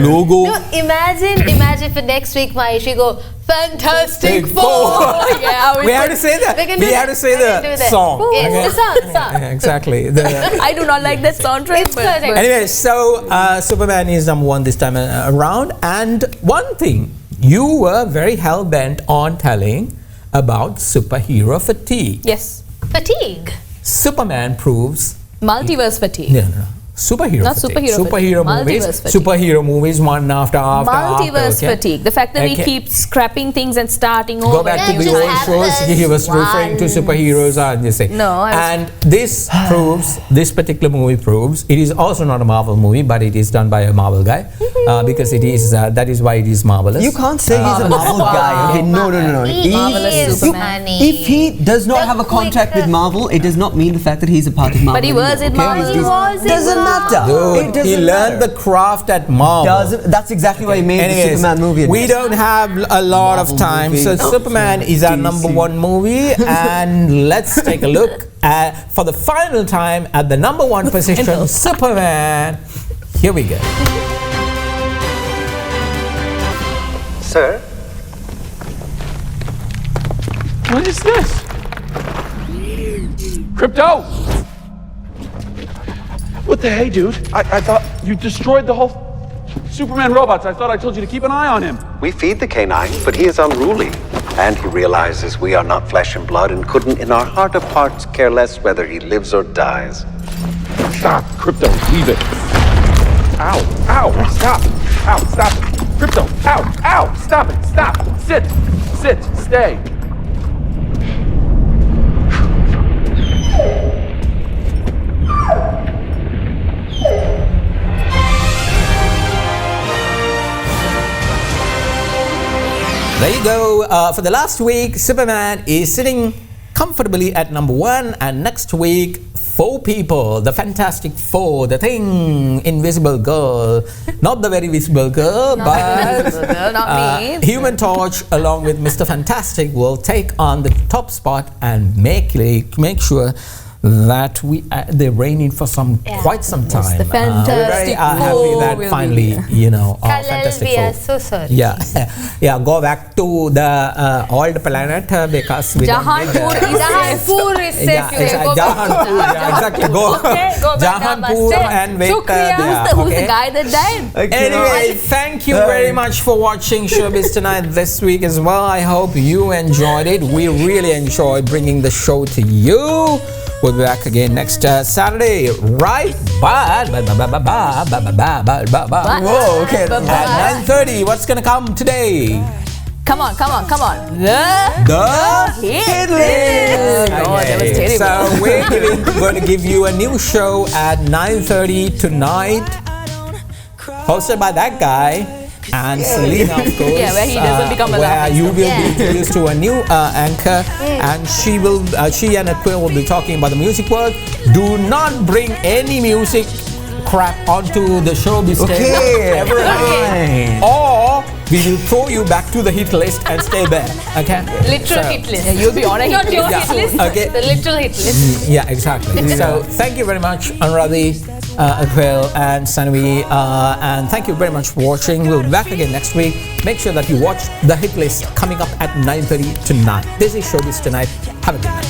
logo? No, imagine for next week, Mahieash, we go, Fantastic Four! Yeah, we have to say that. We have to say the song. Yes, the song. Exactly. I do not like that soundtrack. It's correct. Anyway, so Superman is number 1 this time around. And one thing, you were very hell-bent on telling about superhero fatigue. Yes. Fatigue. Superman proves... Multiverse fatigue. No. Superhero Not fatigue. superhero fatigue. Superhero movies one after. Multiverse fatigue. The fact that we keep scrapping things and starting over. Go back to the old shows. He was referring to superheroes, and you say. No. And this proves, this particular movie proves, it is also not a Marvel movie, but it is done by a Marvel guy, because it is. That is why it is marvelous. You can't say he's a Marvel guy. Okay, no. If he does not have a contract with Marvel, it does not mean the fact that he's a part of Marvel. But he was in Marvel. Doesn't matter. Dude, he learned the craft at Marvel. That's exactly why he made the Superman movie. We don't have a lot of time, so Superman is our number 1 movie, and let's take a look for the final time at the number 1 position, Superman. Here we go. Sir? What is this? Crypto! What the hey, dude? I thought you destroyed the whole Superman robots. I thought I told you to keep an eye on him. We feed the canine, but he is unruly. And he realizes we are not flesh and blood and couldn't, in our heart of hearts, care less whether he lives or dies. Stop, Crypto, leave it. Ow, stop. Ow, stop it. Crypto, ow, stop it, stop. Sit, stay. There you go. For the last week, Superman is sitting comfortably at number 1. And next week, 4 people, the Fantastic Four, the thing, Invisible Girl, not the very visible girl, but not me. Human Torch along with Mr. Fantastic will take on the top spot and make sure that they're reigning for quite some time. The Fantastic we're very happy that finally, Fantastic Four. Yeah, go back to the old planet because we Jahanpur is safe. Exactly. Go Jahanpur and wait. Who's the guy that died? Anyway, thank you very much for watching Showbiz Tonight this week as well. I hope you enjoyed it. We really enjoyed bringing the show to you. We'll be back again next Saturday, right? But whoa, okay. At 9:30, what's gonna come today? Come on. The Hit List. Okay. So we're going to give you a new show at 9:30 tonight, hosted by that guy. And Selena, of course, where he doesn't become a where you will be introduced to a new anchor, and she and Aquil will be talking about the music world. Do not bring any music crap onto the Showbiz stage ever again, or we will throw you back to the hit list and stay there. Okay? Literal hit list. Yeah, you'll be on a hit list. Not your hit list. Okay. The literal hit list. Yeah, exactly. So thank you very much, Anuradhie, Aquil, and Sanuvi, and thank you very much for watching. We'll be back again next week. Make sure that you watch the hit list coming up at 9:30 tonight. This is Showbiz Tonight. Have a good night.